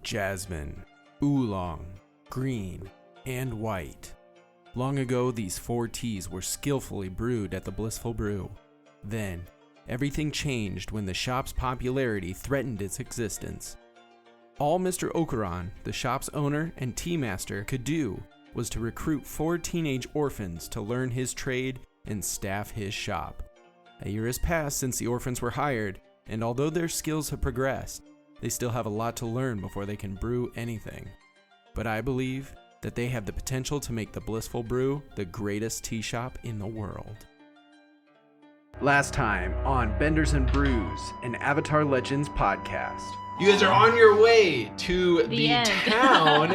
jasmine, oolong, green, and white. Long ago, these 4 teas were skillfully brewed at the Blissful Brew. Then, everything changed when the shop's popularity threatened its existence. All Mr. Okuran, the shop's owner and tea master, could do was to recruit 4 teenage orphans to learn his trade and staff his shop. A year has passed since the orphans were hired, and although their skills have progressed, they still have a lot to learn before they can brew anything. But I believe that they have the potential to make the Blissful Brew the greatest tea shop in the world. Last time on Benders Brews, an Avatar Legends podcast. You guys are on your way to the end. town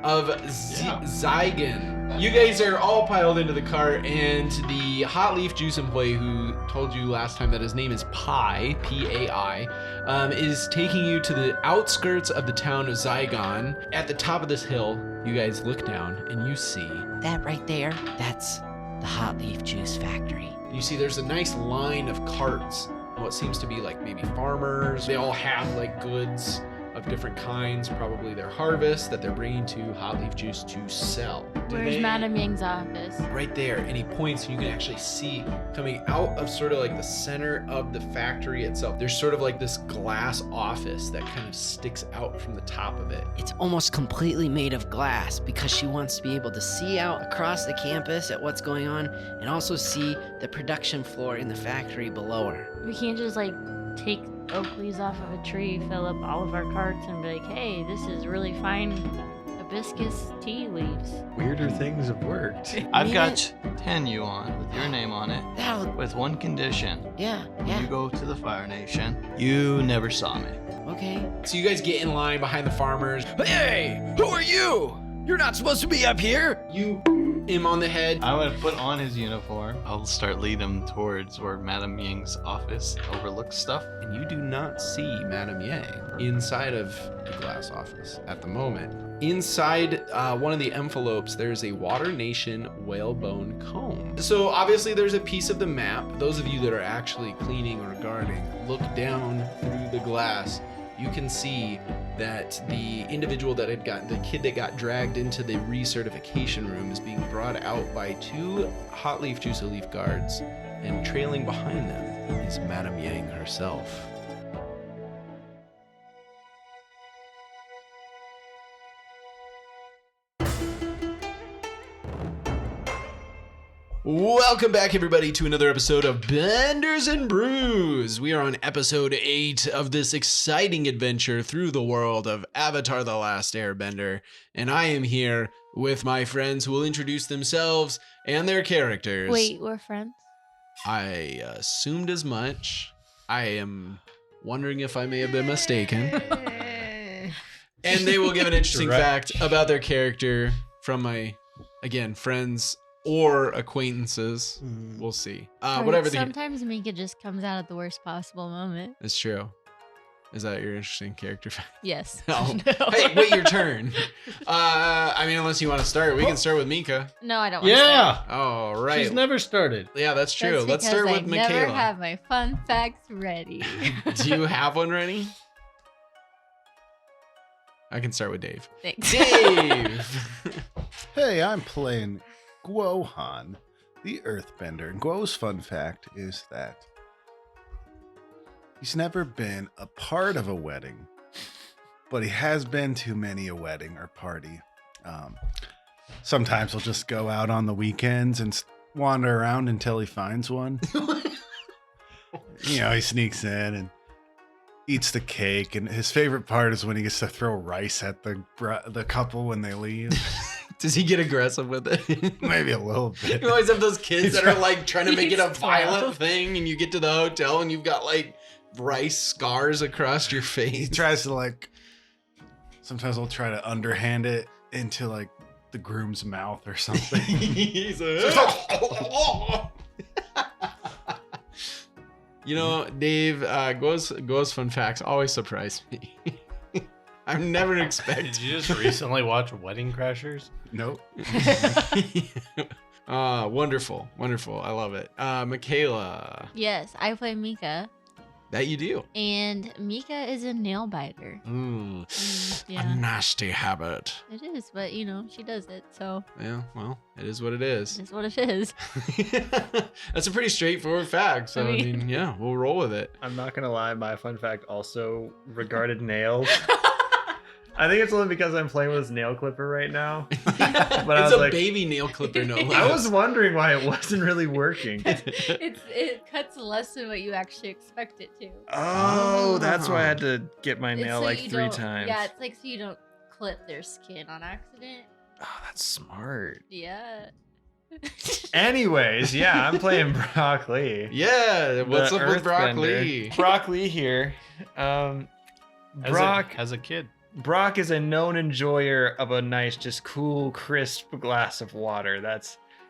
of Zigan. You guys are all piled into the cart, and the hot leaf juice employee who told you last time that his name is Pai, P-A-I, is taking you to the outskirts of the town of Zigan. At the top of this hill, you guys look down and you see... That right there, that's the hot leaf juice factory. You see there's a nice line of carts, what seems to be like maybe farmers. They all have like goods of different kinds, probably their harvest that they're bringing to Hot Leaf Juice to sell. Where's Madam Ying's office? Right there, and he points and you can actually see coming out of sort of like the center of the factory itself. There's sort of like this glass office that kind of sticks out from the top of it. It's almost completely made of glass because she wants to be able to see out across the campus at what's going on and also see the production floor in the factory below her. We can't just like take oak leaves off of a tree, fill up all of our carts, and be like, hey, this is really fine hibiscus tea leaves. Weirder things have worked. I've got 10 yuan with your name on it, That'll... with one condition. Yeah. When you go to the Fire Nation, you never saw me. Okay. So you guys get in line behind the farmers. Hey, who are you? You're not supposed to be up here. You him on the head. I'm gonna put on his uniform. I'll start leading him towards where Madame Ying's office overlooks stuff. And you do not see Madam Yang Inside of the glass office at the moment. Inside one of the envelopes, there's a Water Nation whalebone comb. So obviously there's a piece of the map. Those of you that are actually cleaning or guarding, look down through the glass. You can see that the individual that had gotten, the kid that got dragged into the recertification room is being brought out by 2 Hot Leaf Juice Elite guards, and trailing behind them is Madame Yang herself. Welcome back, everybody, to another episode of Benders and Brews. We are on episode 8 of this exciting adventure through the world of Avatar: The Last Airbender, and I am here with my friends who will introduce themselves and their characters. Wait, we're friends? I assumed as much. I am wondering if I may have been mistaken. And they will give an interesting fact about their character from my, again, friends or acquaintances. We'll see. Whatever. Sometimes Mika just comes out at the worst possible moment. It's true. Is that your interesting character fact? Yes. Oh. No. Hey, wait your turn. I mean, unless you want to start, we can start with Mika. No, I don't want to. Yeah. All right. She's never started. Yeah, that's true. That's Let's start with because I Michaela. never have my fun facts ready. Do you have one ready? I can start with Dave. Thanks. Dave! Hey, I'm playing Guohan, the Earthbender. And Guo's fun fact is that he's never been a part of a wedding, but he has been to many a wedding or party. Sometimes he'll just go out on the weekends and wander around until he finds one. You know, he sneaks in and eats the cake, and his favorite part is when he gets to throw rice at the couple when they leave. Does he get aggressive with it? Maybe a little bit. You always have those kids that are like trying to make it a violent thing, and you get to the hotel and you've got like rice scars across your face. He tries to like, sometimes he'll try to underhand it into like the groom's mouth or something. He's You know, Dave, Guo's fun facts always surprise me. I've never expected. Did you just recently watch Wedding Crashers? Nope. Wonderful. I love it. Michaela. Yes, I play Mika. That you do. And Mika is a nail biter. Ooh, A a nasty habit. It is, but she does it, so Yeah, well, it is what it is. it is what it is. That's a pretty straightforward fact. So, I mean, yeah, we'll roll with it. I'm not gonna lie, my fun fact also regarded nails. I think it's only because I'm playing with this nail clipper right now. But I It's was a like, baby nail clipper, no I less. was wondering why it wasn't really working. It cuts less than what you actually expect it to. Oh, that's why I had to get my It's nail so like you 3 don't- times. Yeah, it's like so you don't clip their skin on accident. Oh, that's smart. Yeah. Anyways, yeah, I'm playing broccoli. Yeah, what's The up with broccoli? Earthbender. Broccoli here. Brock as a kid. Brock is a known enjoyer of a nice, just cool, crisp glass of water.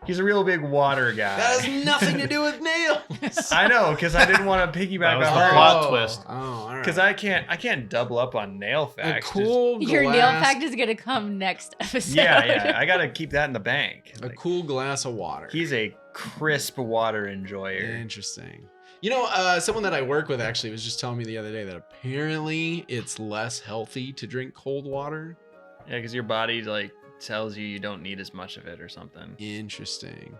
He's a real big water guy. That has nothing to do with nails. I know, because I didn't want to piggyback That was off the hers. plot twist. Oh, all right. Because I can't double up on nail a facts. cool Your nail glass, fact is gonna come next episode. Yeah, I gotta keep that in the bank. a cool glass of water. He's a crisp water enjoyer. Interesting. Someone that I work with actually was just telling me the other day that apparently it's less healthy to drink cold water. Yeah, because your body tells you don't need as much of it or something. Interesting.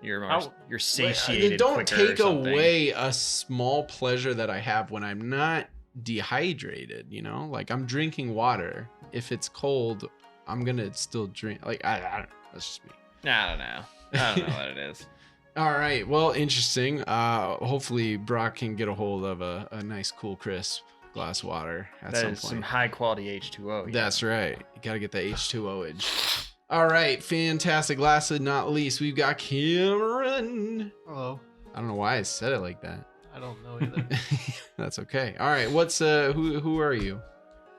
You're satiated. Don't quicker or take something. away a small pleasure that I have when I'm not dehydrated, like I'm drinking water. If it's cold, I'm gonna still drink. I don't know. That's just me. I don't know. I don't know what it is. All right. Well, interesting. Hopefully Brock can get a hold of a nice, cool, crisp glass of water at That some is point. some high quality H2O. Yeah. That's right. You got to get that H2O-age. All right. Fantastic. Last but not least, we've got Cameron. Hello. I don't know why I said it like that. I don't know either. That's okay. All right. What's who are you?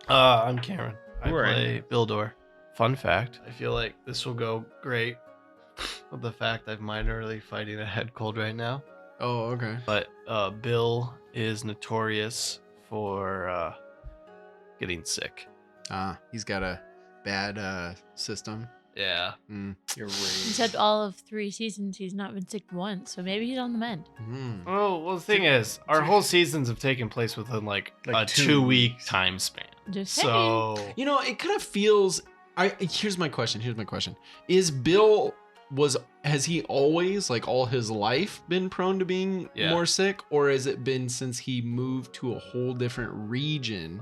I'm Cameron. I Who are play Bildor. Fun fact, I feel like this will go great with the fact I'm minorly fighting a head cold right now. Oh, okay. But Bill is notorious for getting sick. He's got a bad system. Yeah. You're He raised. said all of 3 seasons he's not been sick once, so maybe he's on the mend. Well, the thing is, our whole seasons have taken place within like a 2 2-week time span. Just saying. So It kind of feels. Here's my question. Is Bill has he always, like all his life, been prone to being Yeah. more sick, or has it been since he moved to a whole different region?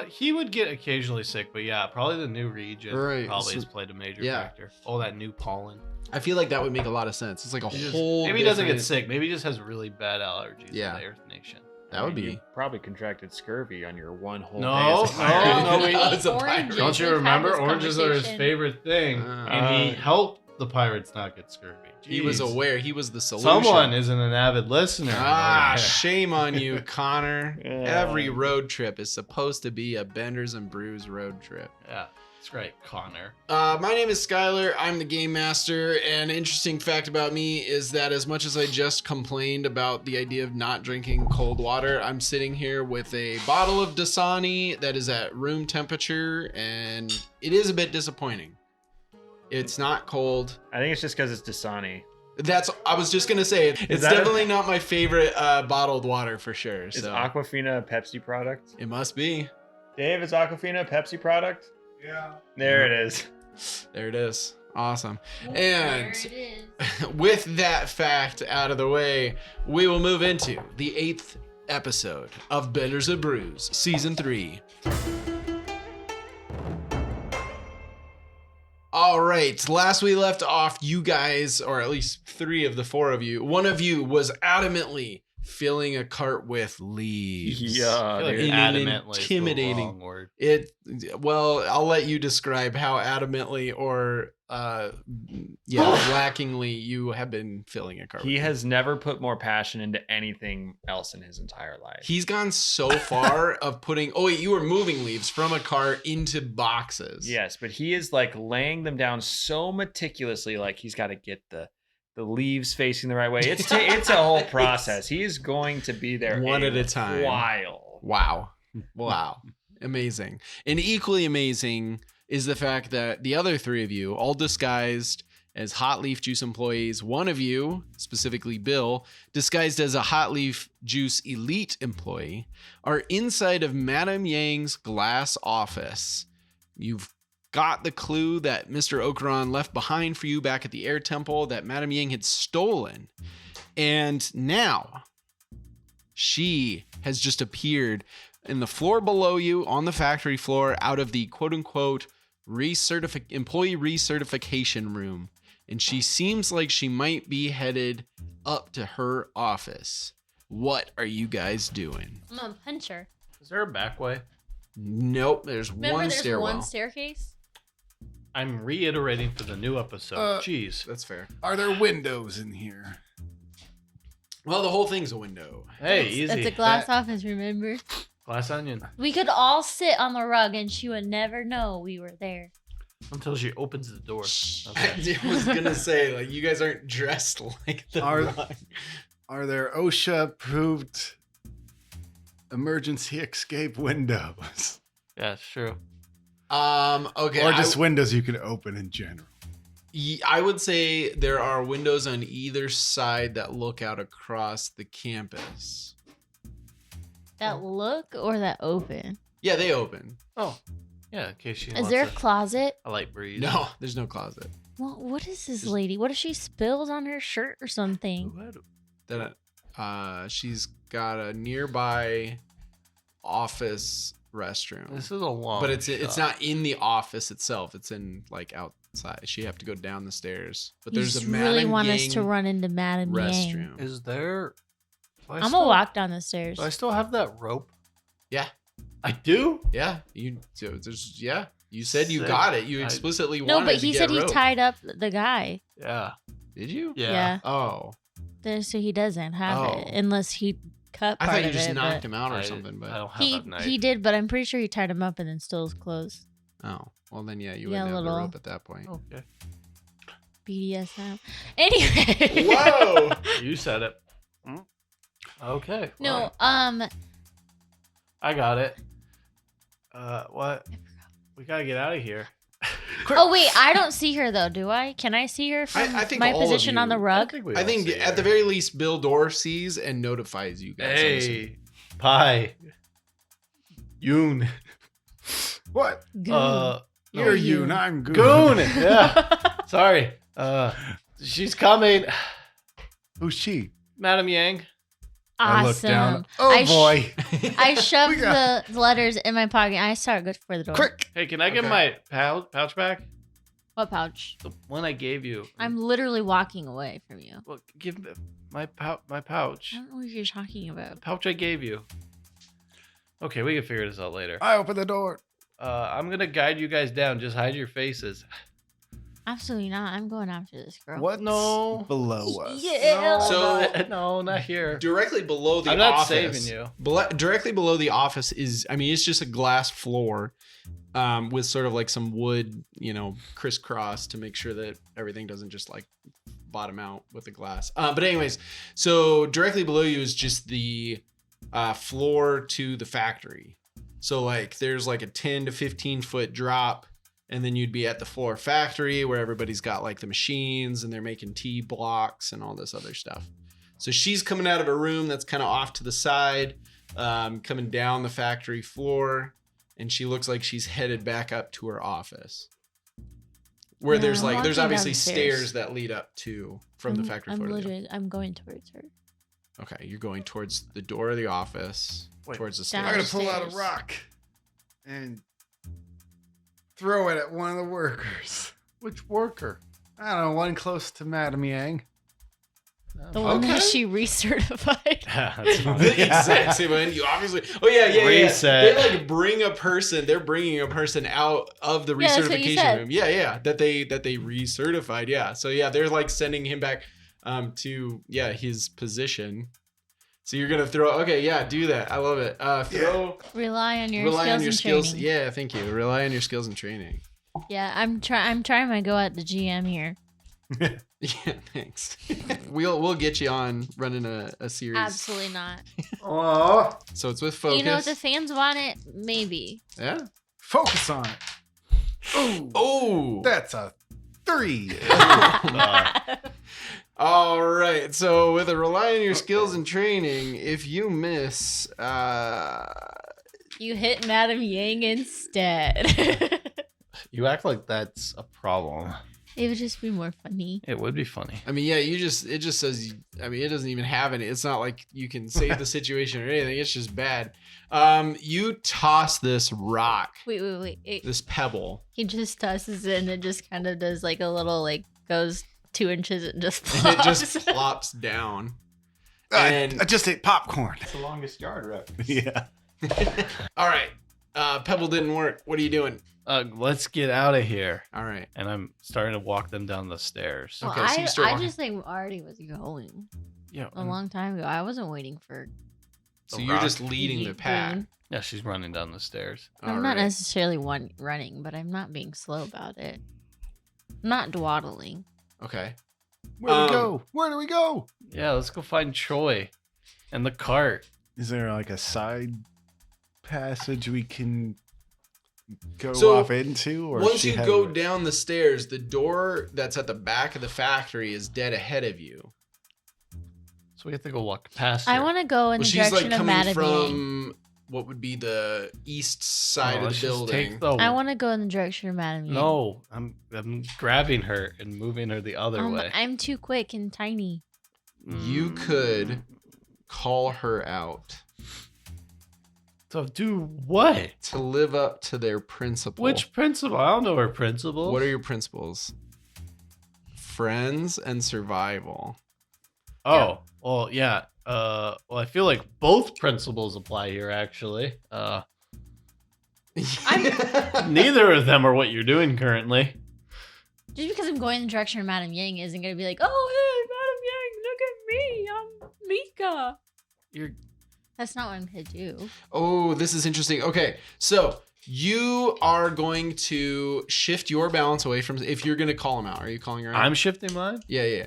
he would get occasionally sick, but yeah, probably the new region Right, probably so- has played a major yeah. factor. All that new pollen. I feel like that would make a lot of sense. It's like a whole. Maybe he doesn't get different- sick. Maybe he just has really bad allergies Yeah. to the Earth Nation. That would You be. probably contracted scurvy on your one whole No, day as a no, pirate. no, wait. It's a pirate. Oranges. Don't you We've had remember? this Oranges are his conversation. favorite thing, and he helped the pirates not get scurvy. He was Jeez. aware. He was the solution. Someone isn't an avid listener. Shame on you, Connor. Yeah. Every road trip is supposed to be a Benders and Brews road trip. Yeah, that's right, Connor. My name is Skylar. I'm the game master. And an interesting fact about me is that as much as I just complained about the idea of not drinking cold water, I'm sitting here with a bottle of Dasani that is at room temperature, and it is a bit disappointing. It's not cold. I think it's just because it's Dasani. I was just gonna say it's that a- definitely not my favorite bottled water for sure. Is So Aquafina a Pepsi product? it must be. Dave, is Aquafina a Pepsi product? Yeah. There it is. There it is. Awesome. There And it is. with that fact out of the way, we will move into the 8th episode of Benders Brews, Season 3. All right, last we left off, you guys, or at least 3 of the 4 of you, one of you was adamantly filling a cart with leaves. I Yeah, feel like in an adamantly is the intimidating- wrong word. Well, I'll let you describe how adamantly or lackingly you have been filling a cart. He with has never put more passion into anything else in his entire life. He's gone so far of putting. Oh wait, you were moving leaves from a cart into boxes. Yes, but he is like laying them down so meticulously, like he's got to get the leaves facing the right way. It's a whole process. He is going to be there One at a time. While Wow. Amazing. And equally amazing is the fact that the other 3 of you, all disguised as Hot Leaf Juice employees. One of you, specifically Bill, disguised as a Hot Leaf Juice elite employee, are inside of Madame Yang's glass office. You've got the clue that Mr. Okuran left behind for you back at the Air Temple that Madame Yang had stolen. And now she has just appeared in the floor below you on the factory floor out of the quote-unquote employee recertification room. And she seems like she might be headed up to her office. What are you guys doing? I'm gonna punch her. Is there a back way? Nope, there's Remember, one there's stairwell. one staircase. I'm reiterating for the new episode. Jeez. That's fair. Are there windows in here? Well, the whole thing's a window. Hey, easy. That's a glass office, remember? Glass onion. We could all sit on the rug and she would never know we were there. Until she opens the door. Okay. I was gonna say, like, you guys aren't dressed like the rug. Are there OSHA-approved emergency escape windows? Yeah, it's true. Okay. Or just windows you can open in general? I would say there are windows on either side that look out across the campus. That look or that open? Yeah, they open. Oh, yeah. In case she Is wants there a closet? a light breeze. No, there's no closet. Well, what is this lady? What if she spills on her shirt or something? Then, she's got a nearby office restroom. This is a long. But it's shot. not in the office itself. It's in like outside. She have to go down the stairs. But You there's just a really Madame want us Yang to run into Madame Yang. restroom. Is there? I'm gonna walk down the stairs. Do I still have that rope? Yeah, I do. yeah. You said you Sick. got it. You explicitly No, wanted but to he get said he rope. tied up the guy. Yeah. Did you? Yeah. Oh, So he doesn't have it Oh. unless he cut I part thought you of just it. knocked but him out or I- something. But I don't have he that knife. he did, but I'm pretty sure he tied him up and then stole his clothes. oh, well then yeah, you Yeah, wouldn't have the little- rope at that point. Okay. BDSM. Anyway. Whoa! You said it. Okay. No. fine. I got it. What? We gotta get out of here. Oh wait, I don't see her though, do I? Can I see her from I think my all of position on the you- rug? I think at the very least, Bill Dorr sees and notifies you guys. Hey, Pie. Yoon. What? Goon. You're you, and I'm good. Goon. Yeah. Sorry. She's coming. Who's she? Madam Yang. I look down. Awesome. Oh I boy. I shoved We got- the letters in my pocket. I started good for the door. Quick. Hey, can I get Okay. my pouch back? What pouch? The one I gave you. I'm literally walking away from you. Well, give me my pouch. I don't know what you're talking about. The pouch I gave you. Okay, we can figure this out later. I open the door. I'm gonna guide you guys down. Just hide your faces. Absolutely not. I'm going after this girl. What's No. below us? Yeah. So- no, not here. Directly below the I'm not office. saving you. Directly below the office is, I mean, it's just a glass floor with sort of like some wood, crisscross to make sure that everything doesn't just like bottom out with the glass. But anyways, so directly below you is just the floor to the factory. So like there's like a 10 to 15 foot drop. And then you'd be at the floor factory where everybody's got like the machines and they're making T blocks and all this other stuff. So she's coming out of a room that's kind of off to the side, coming down the factory floor. And she looks like she's headed back up to her office. Where Yeah, there's I'm there's walking obviously downstairs. stairs that lead up to from the factory I'm floor. to the- literally, I'm going towards her. Okay, you're going towards the door of the office, Wait. towards the Down. I'm stairs. gonna pull out a Downstairs. rock and throw it at one of the workers. Which worker? I don't know, one close to Madame Yang. The one that Okay. she recertified. That's fine. The exact same one. You obviously. Oh yeah. Reset. They like bring a person. They're bringing a person out of the Yeah, that's what you recertification said. room. Yeah. That they recertified. Yeah. So yeah, they're like sending him back to his position. So you're gonna throw. Okay. Yeah. Do that. I love it. Throw. Rely on your Rely skills on your and skills. training. Yeah. Thank you. Rely on your skills and training. Yeah, I'm trying my go at the GM here. Yeah. Thanks. we'll get you on running a series. Absolutely not. Oh, So it's with focus. You know, if the fans want it, maybe. Yeah. focus on it. Ooh, Oh. that's a 3. All right. So with a rely on your skills and training, if you miss, You hit Madam Yang instead. You act like that's a problem. It would just be more funny. It would be funny. I mean, yeah, it just says, I mean, it doesn't even have any. It's not like you can save the situation or anything. It's just bad. You toss this rock, Wait. this pebble. He just tosses it and it just kind of does like a little, like, goes 2 inches and just And it plops. just plops down. I And just ate popcorn. It's the longest yard reference. Yeah. all right, pebble didn't work. What are you doing? Let's get out of here. All right. And I'm starting to walk them down the stairs. Well, Okay, so you start I walking. just like already was going Yeah. a long time ago. I wasn't waiting for. So The you're rock. just leading the pack. Green. Yeah, she's running down the stairs. All I'm not right. necessarily running, but I'm not being slow about it. I'm not dawdling. Okay. Where do we Um, go? Where do we go? Yeah, let's go find Troy and the cart. Is there like a side passage we can go So, off into? Or is Once she you ahead go of us? down the stairs, the door that's at the back of the factory is dead ahead of you. So we have to go walk past I her. want to go in Well, the she's like direction of coming Madame Yang. from what would be the east side Oh, of let's the just building. take the- I want to go in the direction of Madame Yang. No, I'm grabbing her and moving her the other way. I'm too quick and tiny. You could call her out So do what? to live up to their principle. Which principle? I don't know her principles. What are your principles? Friends and survival. Oh, well, yeah. Well, I feel like both principles apply here, actually. Neither of them are what you're doing currently. Just because I'm going in the direction of Madame Yang isn't going to be like, oh, hey, Madame Yang, look at me. I'm Mika. You're That's not what I'm going to do. Oh, this is interesting. Okay, so you are going to shift your balance away from. If you're going to call him out, are you calling her out? I'm shifting mine. Yeah.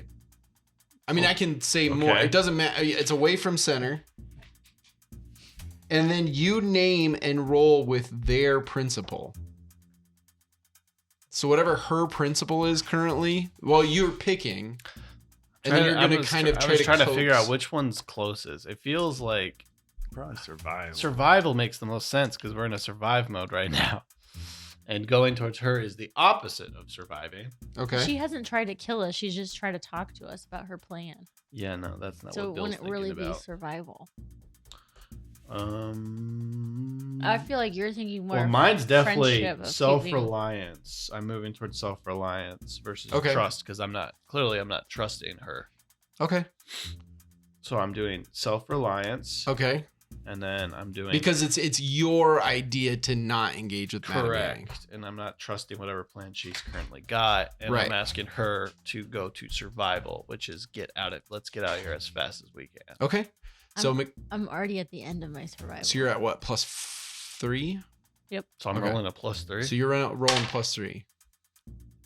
I mean, I can say more. Okay. It doesn't matter. It's away from center. And then you name and roll with their principle. So whatever her principle is currently, well, you're picking, and then you're going to kind of try to trying to figure out coax. which one's closest. It feels like Probably survival. survival makes the most sense because we're in a survive mode right now. And going towards her is the opposite of surviving. Okay. She hasn't tried to kill us. She's just tried to talk to us about her plan. Yeah, no, that's not So what it Bill's wouldn't really thinking be about. survival. Um, I feel like you're thinking more. well, of mine's definitely friendship, of keeping- self-reliance. I'm moving towards self-reliance versus Okay. trust because I'm not trusting her. Okay. So I'm doing self-reliance, Okay. and then I'm doing Because it's your idea to not engage with Madame Yang. correct, and I'm not trusting whatever plan she's currently got, and Right. I'm asking her to go to survival, which is let's get out of here as fast as we can. Okay. So I'm already at the end of my survival. so you're at what, +3? So I'm Okay. rolling a +3. So you're rolling +3.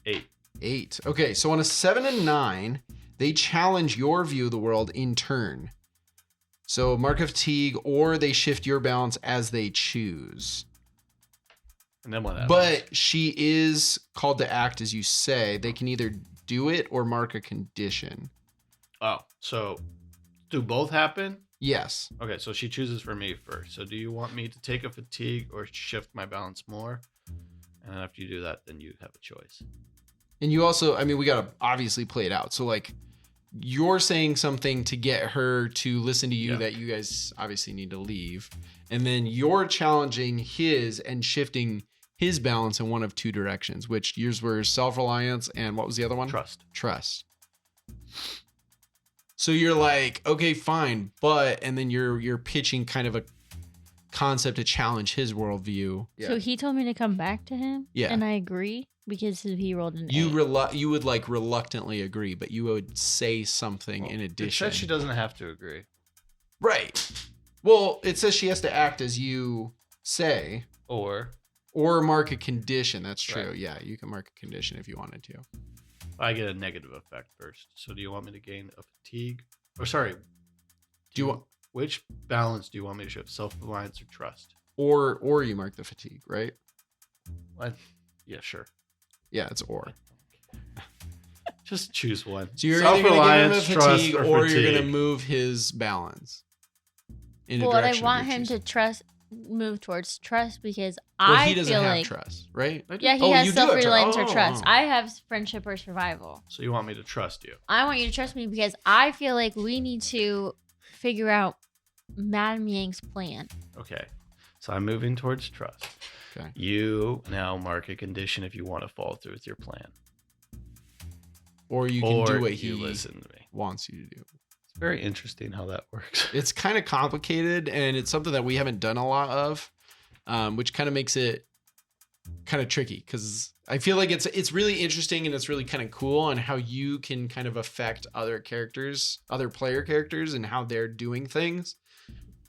8. 8. Okay, so on a 7 and 9, they challenge your view of the world in turn. So mark of fatigue, or they shift your balance as they choose. And then what happens? But she is called to act as you say. They can either do it or mark a condition. oh, so do both happen? Yes. Okay, so she chooses for me first. So do you want me to take a fatigue or shift my balance more? And after you do that, then you have a choice. And you also, I mean, we got to obviously play it out. So, like, you're saying something to get her to listen to you Yeah. that you guys obviously need to leave. And then you're challenging his and shifting his balance in one of two directions, which yours were self-reliance and what was the other one? Trust. So you're like, okay, fine, but, and then you're pitching kind of a concept to challenge his worldview. So he told me to come back to him. Yeah. And I agree because he rolled an 8. You would like reluctantly agree, but you would say something in It addition. says she doesn't have to agree. Right. Well, it says she has to act as you say Or or mark a condition. That's true. Right. Yeah, you can mark a condition if you wanted to. I get a negative effect first. So do you want me to gain a fatigue? Or sorry. Do you want Which balance do you want me to shift? Self-reliance or trust? or you mark the fatigue, right? What? Yeah, sure. Yeah, it's or. Just choose one. So you're either going to give him a Self-reliance, trust, fatigue, or you're going to fatigue. move his balance. In a Well, I direction of want your him to choosing. move towards trust because Well, I he doesn't feel have like trust, right? yeah, he Oh, has you do have self-reliance or trust. trust. Oh. I have friendship or survival. So you want me to trust you? I want you to trust me because I feel like we need to figure out Madame Yang's plan. Okay. So I'm moving towards trust. Okay. You now mark a condition if you want to follow through with your plan. Or you can do what you he listen to me. wants you to do. It's very interesting how that works. It's kind of complicated, and it's something that we haven't done a lot of, which kind of makes it kind of tricky because I feel like it's really interesting and it's really kind of cool on how you can kind of affect other characters, other player characters, and how they're doing things.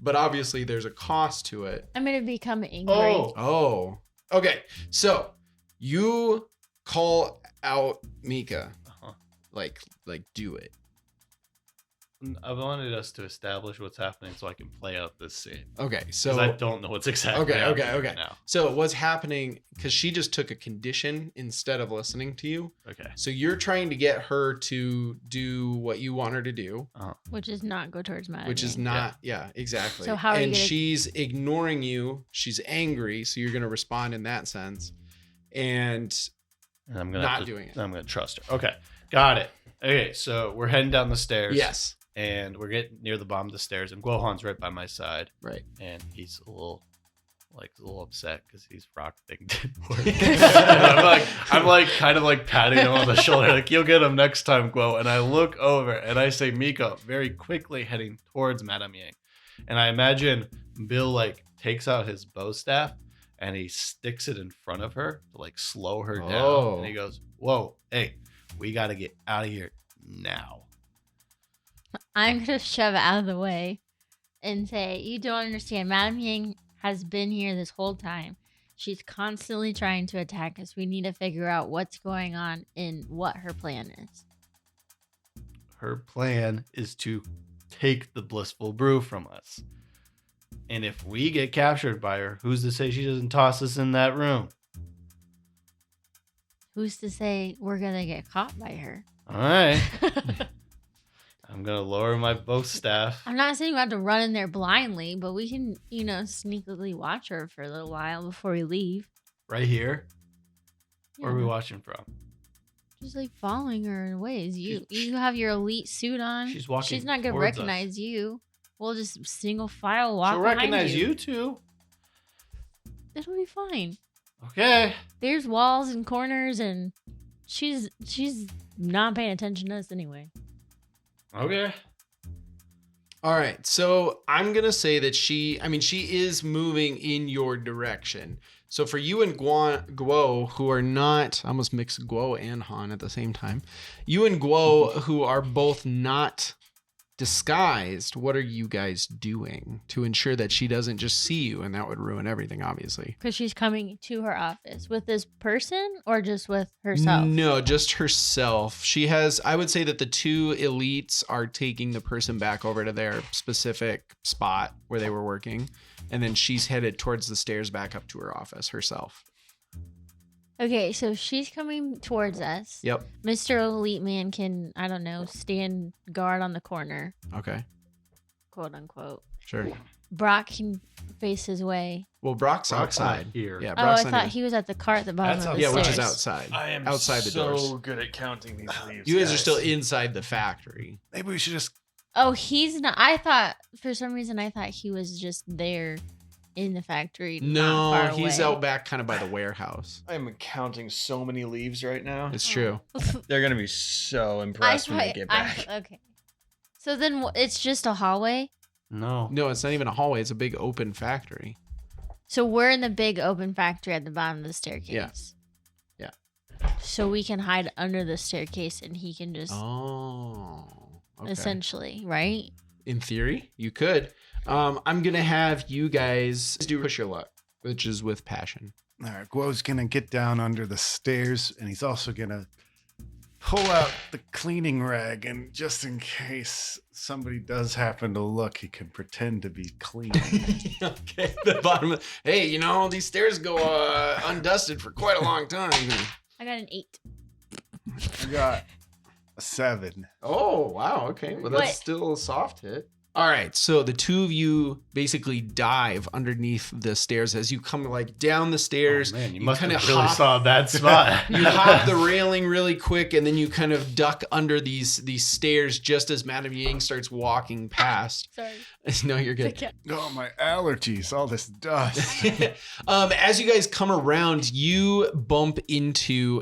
But obviously, there's a cost to it. I'm gonna become angry. Oh, okay. So you call out Mika, like do it. I wanted us to establish what's happening so I can play out this scene. Okay, Because so I don't know what's exactly happening right now. So what's happening? Because she just took a condition instead of listening to you. Okay. So you're trying to get her to do what you want her to do, Which is not go towards Madame which is Yang. not. Yeah, exactly. So how are you and gonna- she's ignoring you. She's angry, so you're going to respond in that sense, and And I'm gonna not have to- doing it. I'm gonna trust her. Okay. Got it. Okay, so we're heading down the stairs. Yes. And we're getting near the bottom of the stairs, and Guohan's right by my side. Right. And he's a little upset because he's rock thing didn't work. And I'm like kind of like patting him on the shoulder, like you'll get him next time, Guo. And I look over and I say, Miko, very quickly heading towards Madame Yang. And I imagine Bill like takes out his bow staff and he sticks it in front of her to like slow her Oh. down. And he goes, whoa, hey, we got to get out of here now. I'm gonna shove it out of the way and say, you don't understand. Madame Yang has been here this whole time. She's constantly trying to attack us. We need to figure out what's going on and what her plan is. Her plan is to take the blissful brew from us. And if we get captured by her, who's to say she doesn't toss us in that room? Who's to say we're gonna get caught by her? All right. I'm going to lower my bow staff. I'm not saying we have to run in there blindly, but we can, sneakily watch her for a little while before we leave. Right here. Where are we Yeah. watching from? Just like following her in ways. You have your elite suit on. She's walking She's not gonna towards us. recognize you. We'll just single file walk She'll behind recognize you. you too. It'll be fine. Okay. There's walls and corners, and she's not paying attention to us anyway. Okay. All right. So I'm going to say that she is moving in your direction. So for you and Guo, who are not, I almost mixed Guo and Han at the same time. You and Guo, who are both not disguised, what are you guys doing to ensure that she doesn't just see you? And that would ruin everything, obviously. Because she's coming to her office with this person or just with herself? No, just herself. She has, I would say that the two elites are taking the person back over to their specific spot where they were working. And then she's headed towards the stairs back up to her office herself. Okay, so she's coming towards us. Yep. Mr. Elite Man can, I don't know, stand guard on the corner, Okay. quote unquote. Sure. Brock can face his way. Well, Brock's Brock's not outside. here. Yeah, Oh, Brock's I not thought here. he was at the cart at the bottom That's of the Yeah, stairs. which is outside. I am outside the so doors. good at counting these leaves. You guys are still inside the factory. Maybe we should just. Oh, he's not. I thought, for some reason, he was just there in the factory. not No, far he's away. out back kind of by the warehouse. I'm counting so many leaves right now. It's true. They're gonna be so impressed when they get back. Okay. So then it's just a hallway? No. No, it's not even a hallway. It's a big open factory. So we're in the big open factory at the bottom of the staircase. Yeah. So we can hide under the staircase and he can just Oh. Okay. essentially, right? In theory, you could. I'm going to have you guys do push your luck, which is with passion. All right, Guo's gonna get down under the stairs, and he's also gonna pull out the cleaning rag, and just in case somebody does happen to look, he can pretend to be clean. Okay. The bottom. Hey, these stairs go undusted for quite a long time. I got an 8. I got A 7. Oh, wow. Okay. Well, that's What? still a soft hit. All right. So the two of you basically dive underneath the stairs as you come like down the stairs. Oh, man, you must have kinda really hop- saw that spot. You hop the railing really quick, and then you kind of duck under these stairs just as Madame Yang starts walking past. Sorry. No, you're good. Okay. Oh, my allergies, all this dust. As you guys come around, you bump into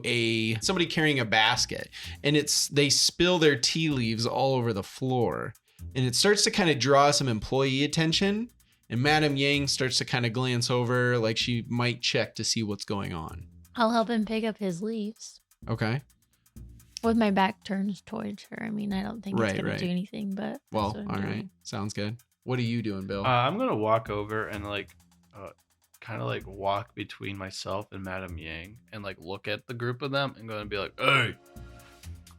somebody carrying a basket, and they spill their tea leaves all over the floor, and it starts to kind of draw some employee attention. And Madame Yang starts to kind of glance over, like she might check to see what's going on. I'll help him pick up his leaves Okay. with my back turned towards her. I mean, I don't think Right, it's gonna right. do anything, but Well, that's all what I'm right. doing. Sounds good. What are you doing, Bill? I'm gonna walk over and kind of like walk between myself and Madame Yang and like look at the group of them and gonna be like, "Hey,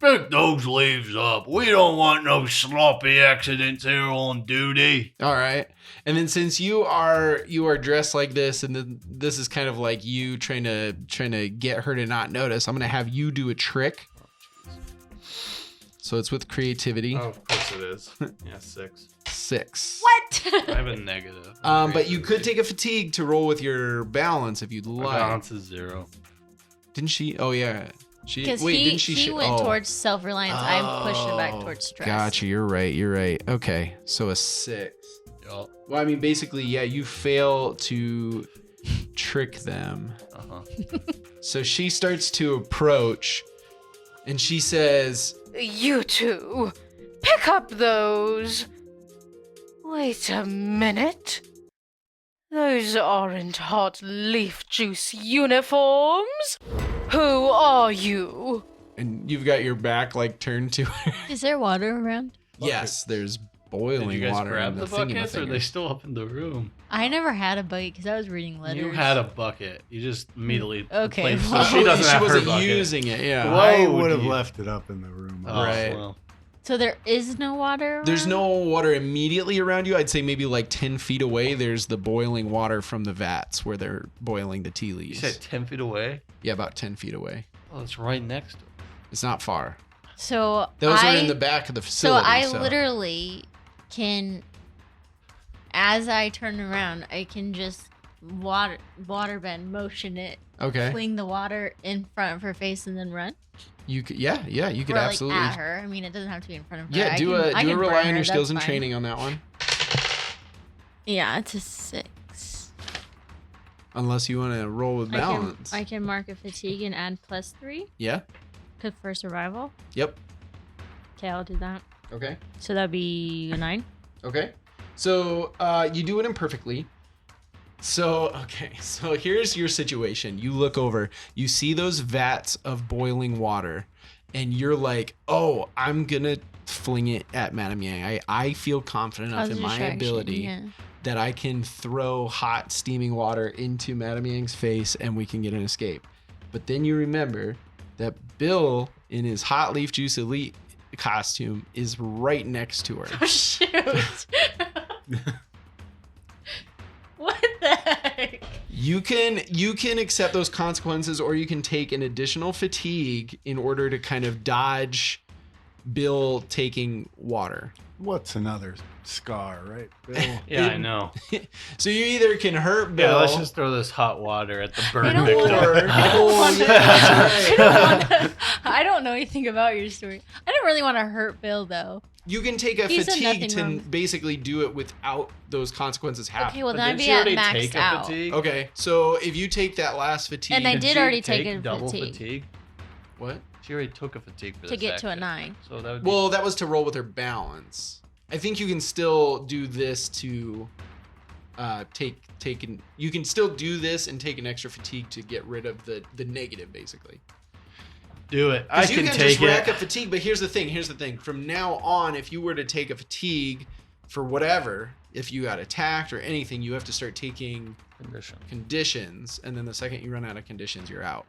pick those leaves up. We don't want no sloppy accidents here on duty." All right. And then since you are dressed like this, and then this is kind of like you trying to get her to not notice, I'm gonna have you do a trick. So it's with creativity. Oh, of course it is. Yeah, 6. 6. What? I have a negative. But you could take a fatigue to roll with your balance if you'd My like. balance is 0. Didn't she? Oh yeah. Because didn't he went towards self-reliance. I pushed him back towards stress. Gotcha. You're right. Okay. So a 6. Yup. Well, I mean, basically, yeah, you fail to trick them. Uh-huh. So she starts to approach, and she says, You two, pick up those. Wait a minute. Those aren't hot leaf juice uniforms. Who are you? and you've got your back like turned to her. Is there water around? Yes, there's Did boiling you guys water grab in the the buckets or are they thingamaffinger. still up in the room? I never had a bucket because I was reading letters. You had a bucket. You just immediately Okay, replaced well- it. So she doesn't have her wasn't bucket. using it. Yeah. I Whoa, would have you- left it up in the room. Oh, Right. well. So there is no water around? There's no water immediately around you. I'd say maybe like 10 feet away. There's the boiling water from the vats where they're boiling the tea You leaves. said 10 feet away? Yeah, about 10 feet away. Oh, it's right next to it. It's not far. So Those I, are in the back of the So facility. I literally can, as I turn around, I can just water bend, motion it, Okay. fling the water in front of her face, and then run. You could, yeah, you could or absolutely. Like at her. I mean, it doesn't have to be in front of her. Yeah, I do can- I a can rely burn on her, your skills that's and fine. training on that one. Yeah, it's a 6. Unless you want to roll with balance. I can mark a fatigue and add +3 Yeah. for survival. Yep. Okay, I'll do that. Okay. So that'd be a 9. Okay. So you do it imperfectly. So, okay. So here's your situation. You look over, you see those vats of boiling water, and you're like, oh, I'm going to fling it at Madame Yang. I feel confident enough in my ability Yeah. that I can throw hot steaming water into Madame Yang's face and we can get an escape. But then you remember that Bill in his hot leaf juice elite costume is right next to her. Oh, shoot. What the heck? You can accept those consequences, or you can take an additional fatigue in order to kind of dodge Bill taking water. What's another scar, right, Bill? Yeah, I know. So you either can hurt Bill. Yeah, let's just throw this hot water at the burn don't victim. wanna- Oh, yeah, that's right. I don't know anything about your story. I don't really want to hurt Bill though. You can take a He's done fatigue nothing to wrong. basically do it without those consequences Okay, happening. well But then I'd didn't be she at already maxed take a out. fatigue? Okay, so if you take that last fatigue, And I Did did she already take take a double fatigue. what? She already took a fatigue for To this get to a action. 9. So that would be Well, that was to roll with her balance. I think you can still do this to you can still do this and take an extra fatigue to get rid of the negative, basically. do it. I 'Cause you can can take just rack it. up fatigue, but here's the thing. From now on, if you were to take a fatigue for whatever, if you got attacked or anything, you have to start taking conditions, and then the second you run out of conditions, you're out.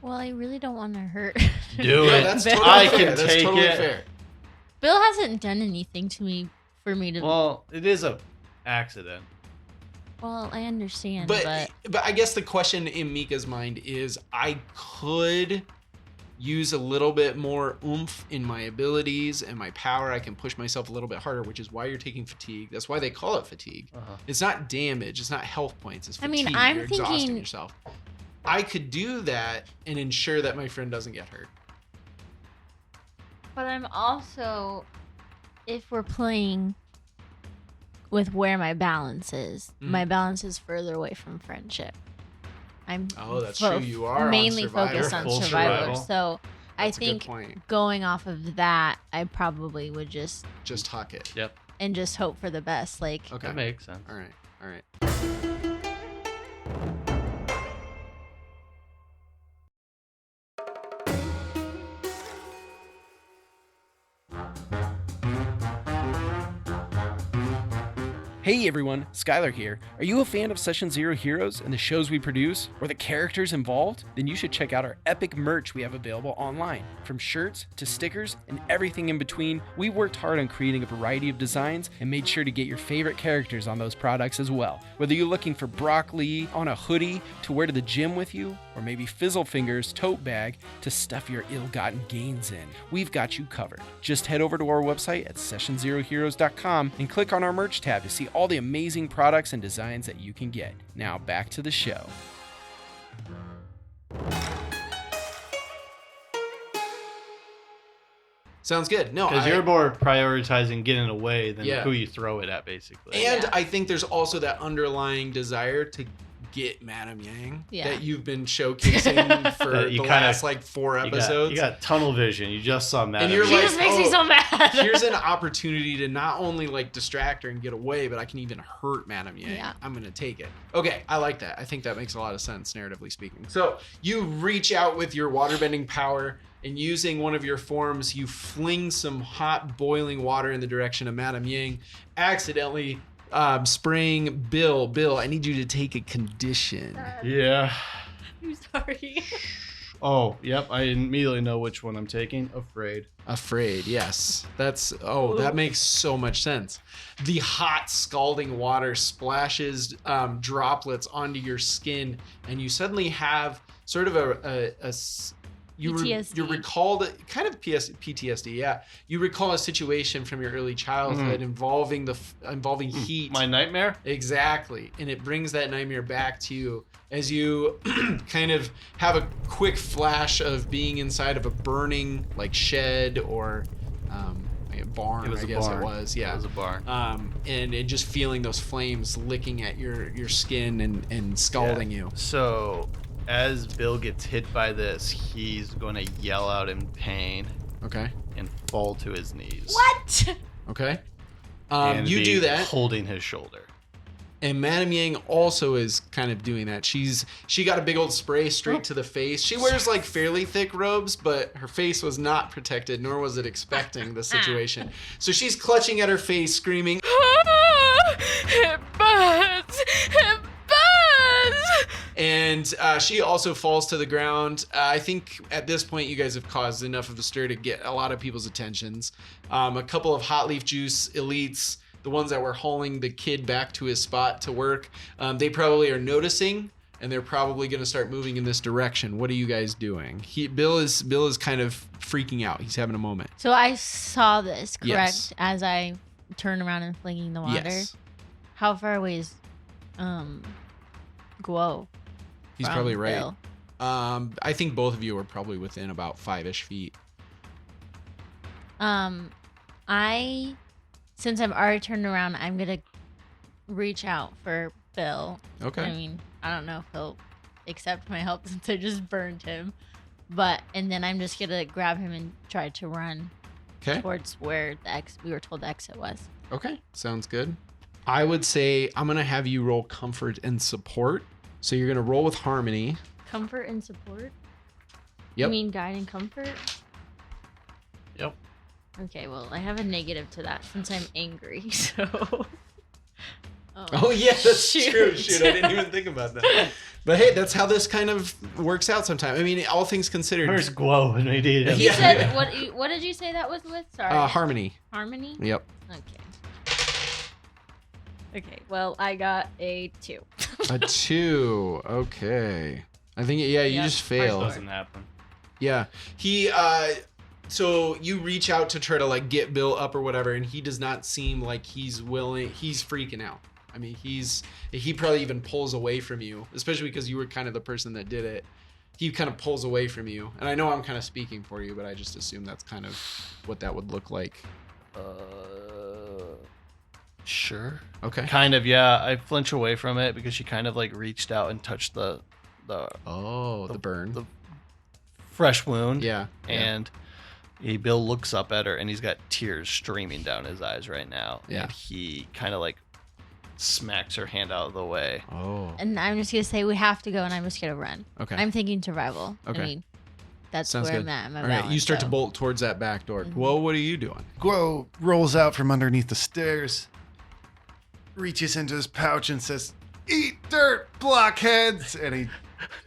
Well, I really don't want to hurt. Do Yeah, it. that's Bill. totally I fair. can That's take totally it. fair. Bill hasn't done anything to me for me to. Well, it is a accident. Well, I understand, But but I guess the question in Mika's mind is, I could use a little bit more oomph in my abilities and my power. I can push myself a little bit harder, which is why you're taking fatigue. That's why they call it fatigue. It's not damage. It's not health points. It's fatigue. I mean, I'm you're exhausting thinking yourself. I could do that and ensure that my friend doesn't get hurt. But I'm also, if we're playing with where my balance is, my balance is further away from friendship. That's true. You are mainly on Survivor. focused on Full Survivor. survival. So I That's a good think point. going off of that, I probably would just huck it. Yep. and just hope for the best. Like, Okay. That makes sense. All right. Hey everyone, Skylar here. Are you a fan of Session Zero Heroes and the shows we produce, or the characters involved? Then you should check out our epic merch we have available online. From shirts to stickers and everything in between, we worked hard on creating a variety of designs and made sure to get your favorite characters on those products as well. Whether you're looking for broccoli on a hoodie to wear to the gym with you, or maybe Fizzlefinger's tote bag to stuff your ill-gotten gains in, we've got you covered. Just head over to our website at sessionzeroheroes.com and click on our merch tab to see all the amazing products and designs that you can get. Now back to the show. Sounds good. No, Because you're more prioritizing getting away than Yeah. who you throw it at, basically. And Yeah. I think there's also that underlying desire to get Madame Yang Yeah. that you've been showcasing for That the you kinda- last like 4 episodes. You got tunnel vision. You just saw Madame. And you're he like, just makes me oh, so mad. Here's an opportunity to not only like distract her and get away, but I can even hurt Madame Yang. Yeah. I'm gonna take it. Okay, I like that. I think that makes a lot of sense, narratively speaking. So you reach out with your waterbending power, and using one of your forms, you fling some hot boiling water in the direction of Madame Yang, accidentally spraying Bill. Bill, I need you to take a condition. Yeah. I'm sorry. Oh, yep. I immediately know which one I'm taking. Afraid. Afraid, yes. That makes so much sense. The hot, scalding water splashes droplets onto your skin, and you suddenly have sort of PTSD. you recalled kind of PTSD, yeah. You recall a situation from your early childhood involving heat. My nightmare? Exactly. And it brings that nightmare back to you as you kind of have a quick flash of being inside of a burning like shed or like a barn, It was I a guess barn. it was. Yeah. It was a barn. And just feeling those flames licking at your skin and scalding you. So, as Bill gets hit by this, he's going to yell out in pain Okay. and fall to his knees. What? Okay. And You be do that. holding his shoulder. And Madame Yang also is kind of doing that. She got a big old spray straight to the face. She wears like fairly thick robes, but her face was not protected, nor was it expecting the situation. So she's clutching at her face, screaming. It burns! It burns! And she also falls to the ground. I think at this point you guys have caused enough of a stir to get a lot of people's attentions. A couple of hot leaf juice elites, the ones that were hauling the kid back to his spot to work, they probably are noticing, and they're probably going to start moving in this direction. What are you guys doing? Bill is kind of freaking out. He's having a moment. So I saw this, correct? Yes. As I turn around and flinging the water. Yes. How far away is Guo? He's from probably right. Bill? I think both of you are probably within about 5-ish feet. Since I've already turned around, I'm gonna reach out for Bill. Okay. I mean, I don't know if he'll accept my help since I just burned him. And then I'm just gonna grab him and try to run Okay. towards where we were told the exit was. Okay, sounds good. I would say I'm gonna have you roll comfort and support. So you're gonna roll with harmony. Comfort and support? Yep. You mean guide and comfort? Yep. Okay, well, I have a negative to that since I'm angry, so... Oh yeah, that's shoot. true. Shoot, I didn't even think about that. But hey, that's how this kind of works out sometimes. I mean, all things considered. Where's Guo when we need him? He Yeah. said, what did you say that was with? Sorry. Harmony. Harmony? Yep. Okay. Okay, well, I got a 2. A 2. Okay. I think, yeah, you Yep, just hard fail. score. Doesn't happen. Yeah. He so you reach out to try to like get Bill up or whatever, and he does not seem like he's willing. He's freaking out. I mean, he probably even pulls away from you, especially because you were kind of the person that did it. He kind of pulls away from you. And I know I'm kind of speaking for you, but I just assume that's kind of what that would look like. Sure. Okay. Kind of, yeah. I flinch away from it because she kind of like reached out and touched the burn. The fresh wound. Yeah. And Bill looks up at her and he's got tears streaming down his eyes right now. Yeah. And he kind of like smacks her hand out of the way. Oh. And I'm just gonna say we have to go, and I'm just gonna run. Okay. I'm thinking survival. Okay. I mean, that's Sounds where good. I'm at. in my All right, you balance, start to so. bolt towards that back door. Whoa, what are you doing? Guo rolls out from underneath the stairs, reaches into his pouch and says, "Eat dirt, blockheads!" And he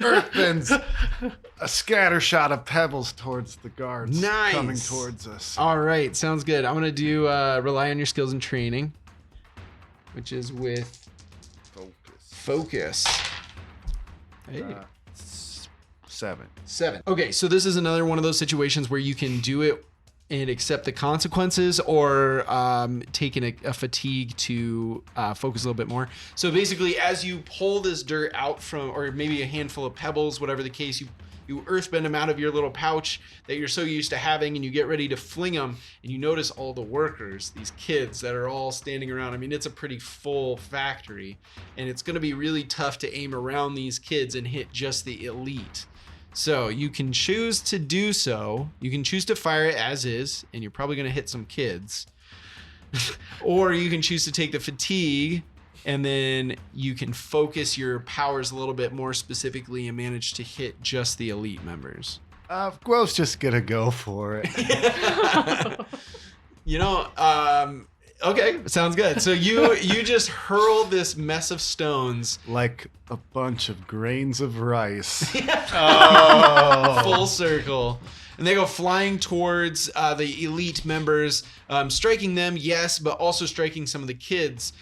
earthbends a scatter shot of pebbles towards the guards Nice. coming towards us. All right, sounds good. I'm going to do rely on your skills and training, which is with focus. Hey. 7. Okay, so this is another one of those situations where you can do it and accept the consequences, or taking a fatigue to focus a little bit more. So basically, as you pull this dirt out from, or maybe a handful of pebbles, whatever the case, you earthbend them out of your little pouch that you're so used to having, and you get ready to fling them, and you notice all the workers, these kids that are all standing around. I mean, it's a pretty full factory, and it's going to be really tough to aim around these kids and hit just the elite. So you can choose to do so. You can choose to fire it as is, and you're probably going to hit some kids. Or you can choose to take the fatigue, and then you can focus your powers a little bit more specifically and manage to hit just the elite members. Guo's just gonna go for it. You know, okay, sounds good. So you just hurl this mess of stones Like a bunch of grains of rice. full circle, and they go flying towards the elite members, striking them, yes, but also striking some of the kids.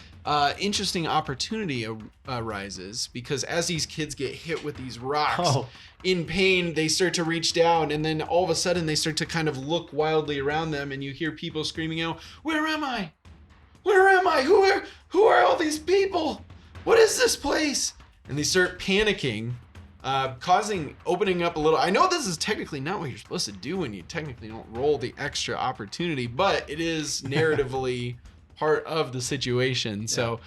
Interesting opportunity arises because as these kids get hit with these rocks, in pain, they start to reach down, and then all of a sudden they start to kind of look wildly around them, and you hear people screaming out, "Where am I? Where am I? Who are all these people? What is this place?" And they start panicking, opening up a little. I know this is technically not what you're supposed to do when you technically don't roll the extra opportunity, but it is narratively part of the situation. So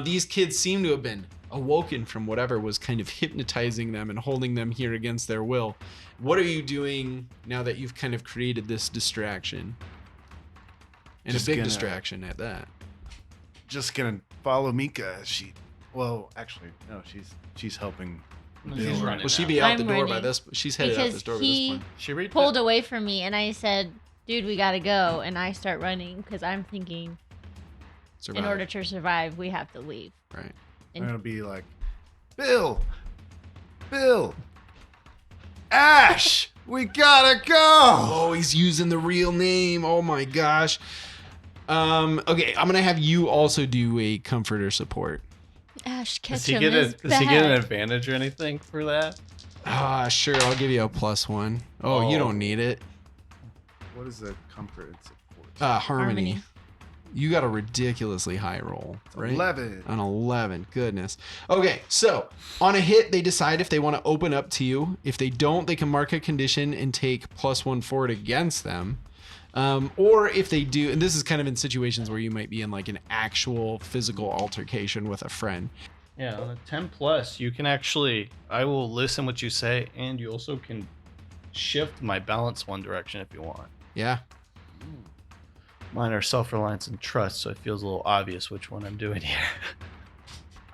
these kids seem to have been awoken from whatever was kind of hypnotizing them and holding them here against their will. What are you doing now that you've kind of created this distraction? And Just a big gonna- distraction at that. Just gonna follow Mika. No, she's helping. She's running. Will she now. be out I'm the door by running. this? She's headed out Because this door by this he point. She reached pulled away from me, and I said, "Dude, we gotta go." And I start running because I'm thinking, Survive. in order to survive, we have to leave. Right. I'm gonna be like, Bill, Ash, we gotta go. Oh, he's using the real name. Oh my gosh. Okay, I'm gonna have you also do a comfort or support. Ash, catch Does he him. get It's does he get an bad. advantage or anything for that? Sure, I'll give you a +1. Oh, you don't need it. What is the comfort and support? Harmony. You got a ridiculously high roll, right? 11. An 11. Goodness. Okay, so on a hit, they decide if they want to open up to you. If they don't, they can mark a condition and take +1 forward against them. Or if they do, and this is kind of in situations where you might be in like an actual physical altercation with a friend. Yeah, on a 10 plus, you can actually, I will listen what you say, and you also can shift my balance one direction if you want. Yeah. Mine are self-reliance and trust, so it feels a little obvious which one I'm doing here.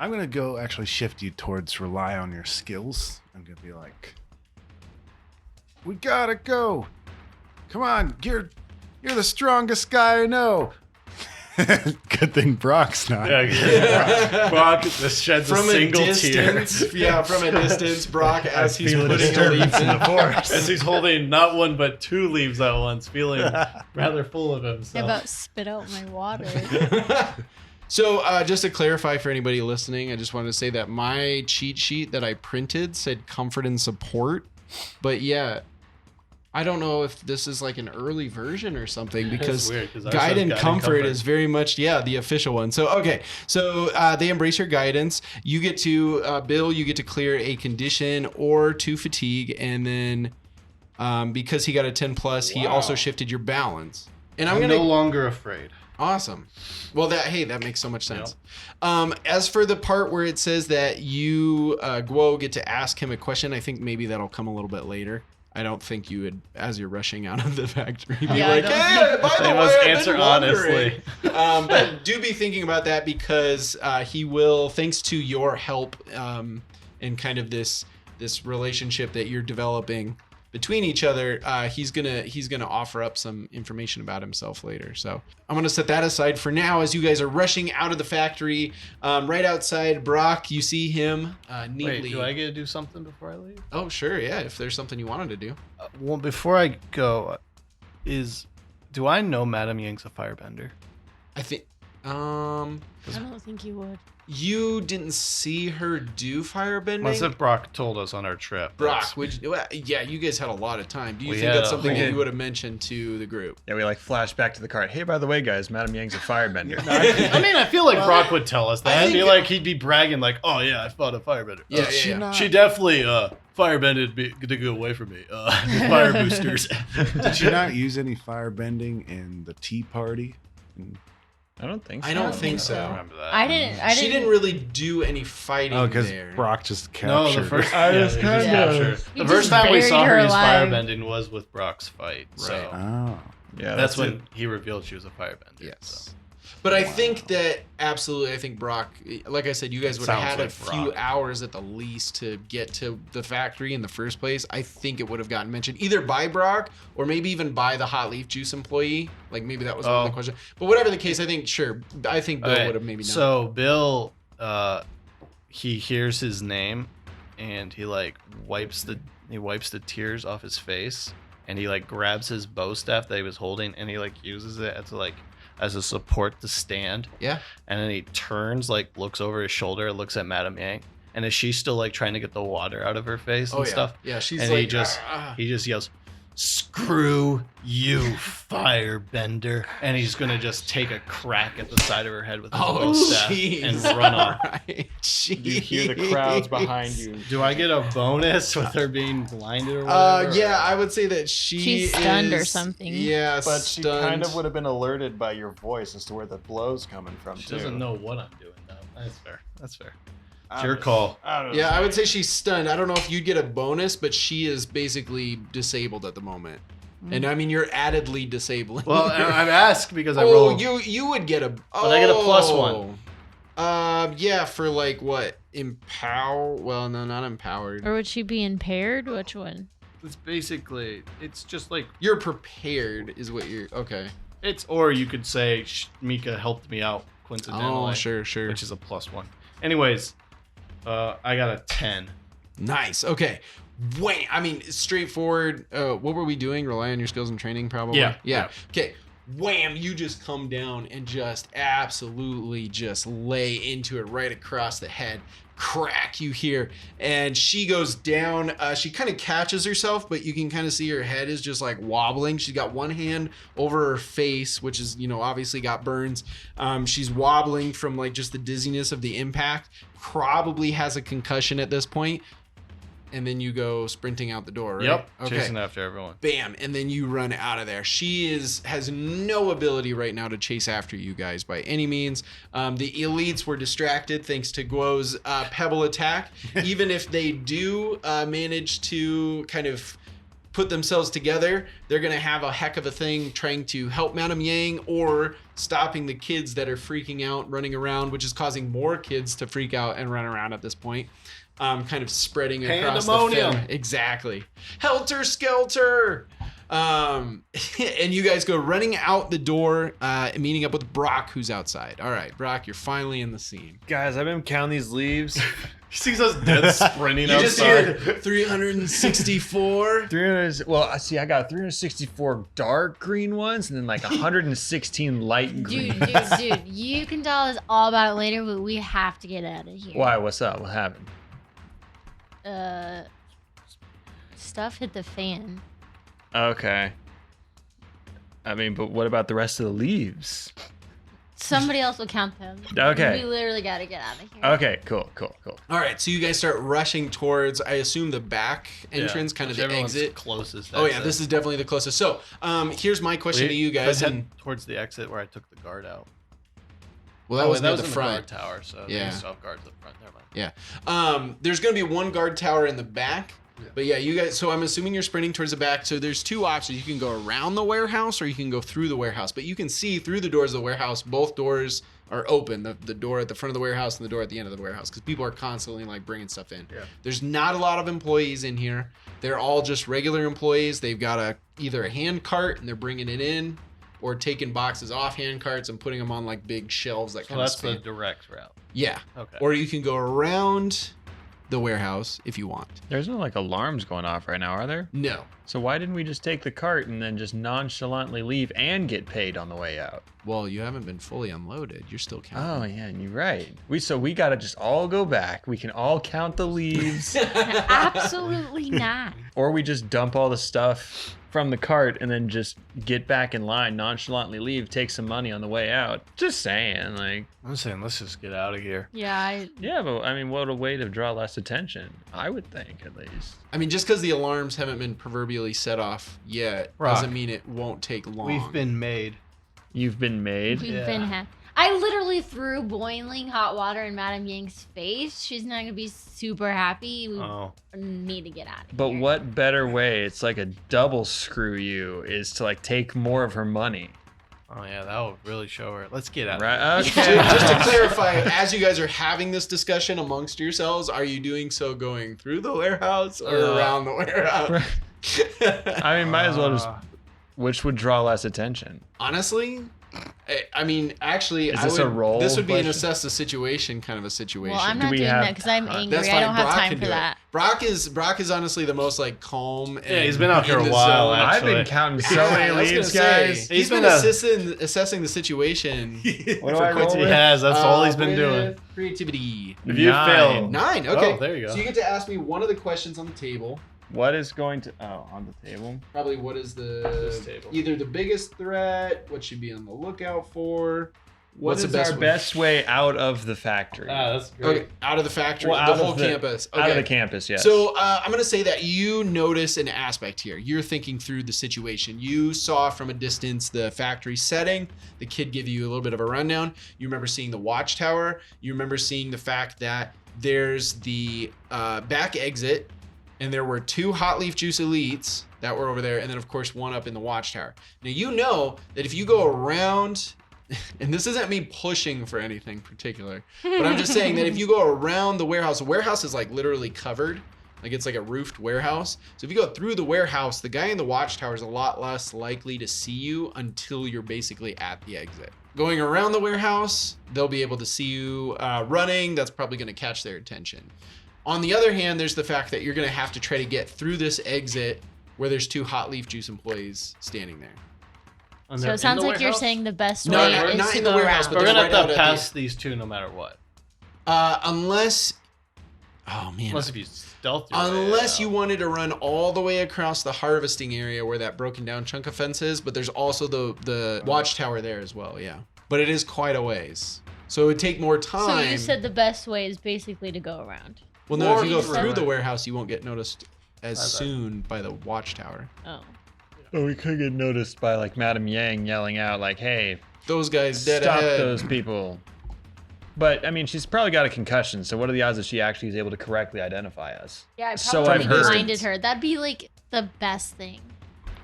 I'm gonna go actually shift you towards rely on your skills. I'm gonna be like, we gotta go. Come on, you're the strongest guy I know. Good thing Brock's not. Brock sheds From a single distance, tear. yeah, from a distance, Brock, as he's feel a putting a disturbance leaf in in. the forest. As he's holding not one but two leaves at once, feeling rather full of I himself. about spit out my water. So just to clarify for anybody listening, I just wanted to say that my cheat sheet that I printed said comfort and support. But yeah, I don't know if this is like an early version or something because weird, ours Guide says and Comfort is very much, the official one. So, okay. So they embrace your guidance. You get to, Bill, you get to clear a condition or 2 fatigue. And then because he got a 10 plus, he also shifted your balance. And I'm no longer afraid. Awesome. Well, that makes so much sense. As for the part where it says that you, Guo, get to ask him a question, I think maybe that'll come a little bit later. I don't think you would, as you're rushing out of the factory, be like, hey, by the way, must I've answer been wondering." honestly. But do be thinking about that because he will, thanks to your help and kind of this relationship that you're developing between each other, he's gonna offer up some information about himself later. So I'm gonna set that aside for now as you guys are rushing out of the factory. Right outside, Brock, you see him neatly. Wait, do I get to do something before I leave? Oh, sure, yeah. If there's something you wanted to do. Well, before I go, do I know Madame Yang's a firebender? I think. I don't think you would. You didn't see her do firebending? That's what Brock told us on our trip. Brock, you guys had a lot of time. Do you We think had that's a something that whole- you would have mentioned to the group? Yeah, we like flash back to the cart. Hey, by the way, guys, Madame Yang's a firebender. I mean, I feel like Brock would tell us that. I I feel think- like he'd be bragging like, "Oh yeah, I fought a firebender. Yeah, She definitely firebended to go away from me. Fire boosters." Did you not use any firebending in the tea party? I don't think so. I don't think I so. remember that. I didn't. She didn't really do any fighting Oh, because there. Brock just captured. No, the first, I just yeah, they kinda- captured. You The first just time we buried saw her her use alive. firebending was with Brock's fight. So Oh. Yeah, that's when he revealed she was a firebender. Yes. So. But I think that absolutely, I think Brock, like I said, you guys would have Sounds had a like few Brock. hours at the least to get to the factory in the first place. I think it would have gotten mentioned either by Brock or maybe even by the hot leaf juice employee. Like maybe that was one of the questions. But whatever the case, I think Bill Okay, would have maybe known. So Bill, he hears his name, and he like wipes the tears off his face, and he like grabs his bow staff that he was holding, and he like uses it as a support to stand. Yeah. And then he turns, like looks over his shoulder, looks at Madame Yang, and is she still like trying to get the water out of her face and stuff? Yeah, she's And like, he just yells, "Screw you, firebender!" And he's gonna just take a crack at the side of her head with his bow staff and run off. Right. You hear the crowds behind you. Do I get a bonus with her being blinded or whatever? Yeah, I would say that she's stunned or something. Yeah, But she stunned. kind of would have been alerted by your voice as to where the blow's coming from, She too. doesn't know what I'm doing though. That's fair. It's your call. Yeah, I would say she's stunned. I don't know if you'd get a bonus, but she is basically disabled at the moment. And I mean, you're addedly disabling. Well, I'm asked because I oh, rolled. you would get a. But I get a +1. Yeah, for like what? Empower? Well, no, not empowered. Or would she be impaired? Which one? It's basically, it's just like You're prepared, is what you're. Okay. it's. Or you could say Mika helped me out coincidentally. Oh, sure. Which is a +1. Anyways, I got a 10. Nice. Okay. Wait, I mean, straightforward. What were we doing? Rely on your skills and training, probably? Yeah. Okay. Wham, you just come down and just absolutely just lay into it right across the head. Crack, you hear. And she goes down. She kind of catches herself, but you can kind of see her head is just like wobbling. She's got one hand over her face, which is, obviously got burns. She's wobbling from like just the dizziness of the impact. Probably has a concussion at this point. And then you go sprinting out the door, right? Yep. Okay. Chasing after everyone. Bam, and then you run out of there. She has no ability right now to chase after you guys by any means. The elites were distracted thanks to Guo's pebble attack. Even if they do manage to kind of put themselves together, they're going to have a heck of a thing trying to help Madame Yang or stopping the kids that are freaking out, running around, which is causing more kids to freak out and run around at this point. Kind of spreading across the Pandemonium. film. Exactly. Helter Skelter. And you guys go running out the door, meeting up with Brock, who's outside. All right, Brock, you're finally in the scene. Guys, I've been counting these leaves. He sees us dead sprinting You just outside. hear 364. 300. Well, see, I got 364 dark green ones, and then like 116 light green. Dude, you can tell us all about it later, but we have to get out of here. Why? What's up? What happened? Stuff hit the fan. Okay. I mean, but what about the rest of the leaves? Somebody else will count them. Okay. We literally got to get out of here. Okay, cool. All right, so you guys start rushing towards, I assume, the back entrance, kind of the Everyone's exit. closest. Oh yeah, exit. this is definitely the closest. So, here's my question to you guys. Head And towards the exit where I took the guard out. well, that was near in the front. guard tower, so Yeah. they still have guards up front. Never mind. Yeah. There's gonna be one guard tower in the back. But yeah, you guys, so I'm assuming you're sprinting towards the back. So there's two options. You can go around the warehouse or you can go through the warehouse. But you can see through the doors of the warehouse, both doors are open. The door at the front of the warehouse and the door at the end of the warehouse. Because people are constantly like bringing stuff in. Yeah. There's not a lot of employees in here. They're all just regular employees. They've got either a hand cart and they're bringing it in, or taking boxes off hand carts and putting them on like big shelves that So kind of that's span. the direct route. Yeah. Okay. Or you can go around the warehouse if you want. There's no like alarms going off right now, are there? No. So why didn't we just take the cart and then just nonchalantly leave and get paid on the way out? Well, you haven't been fully unloaded. You're still Oh counting. yeah, you're right. We gotta just all go back. We can all count the leaves, Absolutely not. or we just dump all the stuff from the cart and then just get back in line, nonchalantly leave, take some money on the way out. Just saying, like, I'm saying let's just get out of here. Yeah, yeah, but I mean, what a way to draw less attention. I would think, at least. I mean, just because the alarms haven't been proverbially set off yet Rock. doesn't mean it won't take long. We've been made. You've been made. we've Yeah. been I literally threw boiling hot water in Madame Yang's face. She's not gonna be super happy. We Oh. need to get out of But here. what better way? It's like a double screw you is to like take more of her money, Oh yeah, that would really show her. Let's get out. right? Just Okay. to clarify, as you guys are having this discussion amongst yourselves, are you doing so going through the warehouse or around the warehouse? I mean, might as well just. Which would draw less attention? Honestly, I mean, actually, Is this a role This would be an question? assess the situation kind of a situation. Well, I'm Do not we doing have that because I'm time? angry. That's I fine. don't have Brock time can for do that. it. Brock is honestly the most like calm. And Yeah, he's been out here in a the while, zone. I've been Actually. counting so Yeah, many I was leaves, gonna say, guys. He's been assessing the situation. What do I roll He with? has. That's all he's been with doing. Creativity. If you fail, 9. Okay. Oh, there you go. So you get to ask me one of the questions on the table. What is going to? Oh, on the table. Probably what is This table. either the biggest threat, what should be on the lookout for. What's the our way? best way out of the factory? that's great. Okay, out of the factory, Well, the out whole of the- campus. Okay. Out of the campus, yes. So I'm going to say that you notice an aspect here. You're thinking through the situation. You saw from a distance the factory setting. The kid give you a little bit of a rundown. You remember seeing the watchtower. You remember seeing the fact that there's the back exit, and there were 2 hot leaf juice elites that were over there, and then of course one up in the watchtower. Now you know that if you go around, and this isn't me pushing for anything particular, but I'm just saying that if you go around the warehouse is like literally covered, like it's like a roofed warehouse. So if you go through the warehouse, the guy in the watchtower is a lot less likely to see you until you're basically at the exit. Going around the warehouse, they'll be able to see you running. That's probably going to catch their attention. On the other hand, there's the fact that you're going to have to try to get through this exit where there's 2 hot leaf juice employees standing there. And So they're it sounds in the like you're warehouse? saying the best No, way no, is not to in the go warehouse, around. but We're they're gonna right have out to at pass these 2 no matter what. Unless, oh man, Unless if you stealth your way unless you out. wanted to run all the way across the harvesting area where that broken down chunk of fence is, but there's also the watchtower there as well, yeah. But it is quite a ways. So it would take more So time. you said the best way is basically to go around. well, no, Or if you go you through said- the warehouse, you won't get noticed as Okay. soon by the watchtower. Oh. Oh, we could get noticed by like Madame Yang yelling out, like, "Hey, Those guys dead stop ahead. those people!" But I mean, she's probably got a concussion, so what are the odds that she actually is able to correctly identify us? Yeah, I So probably I've heard. blinded her. That'd be like the best thing.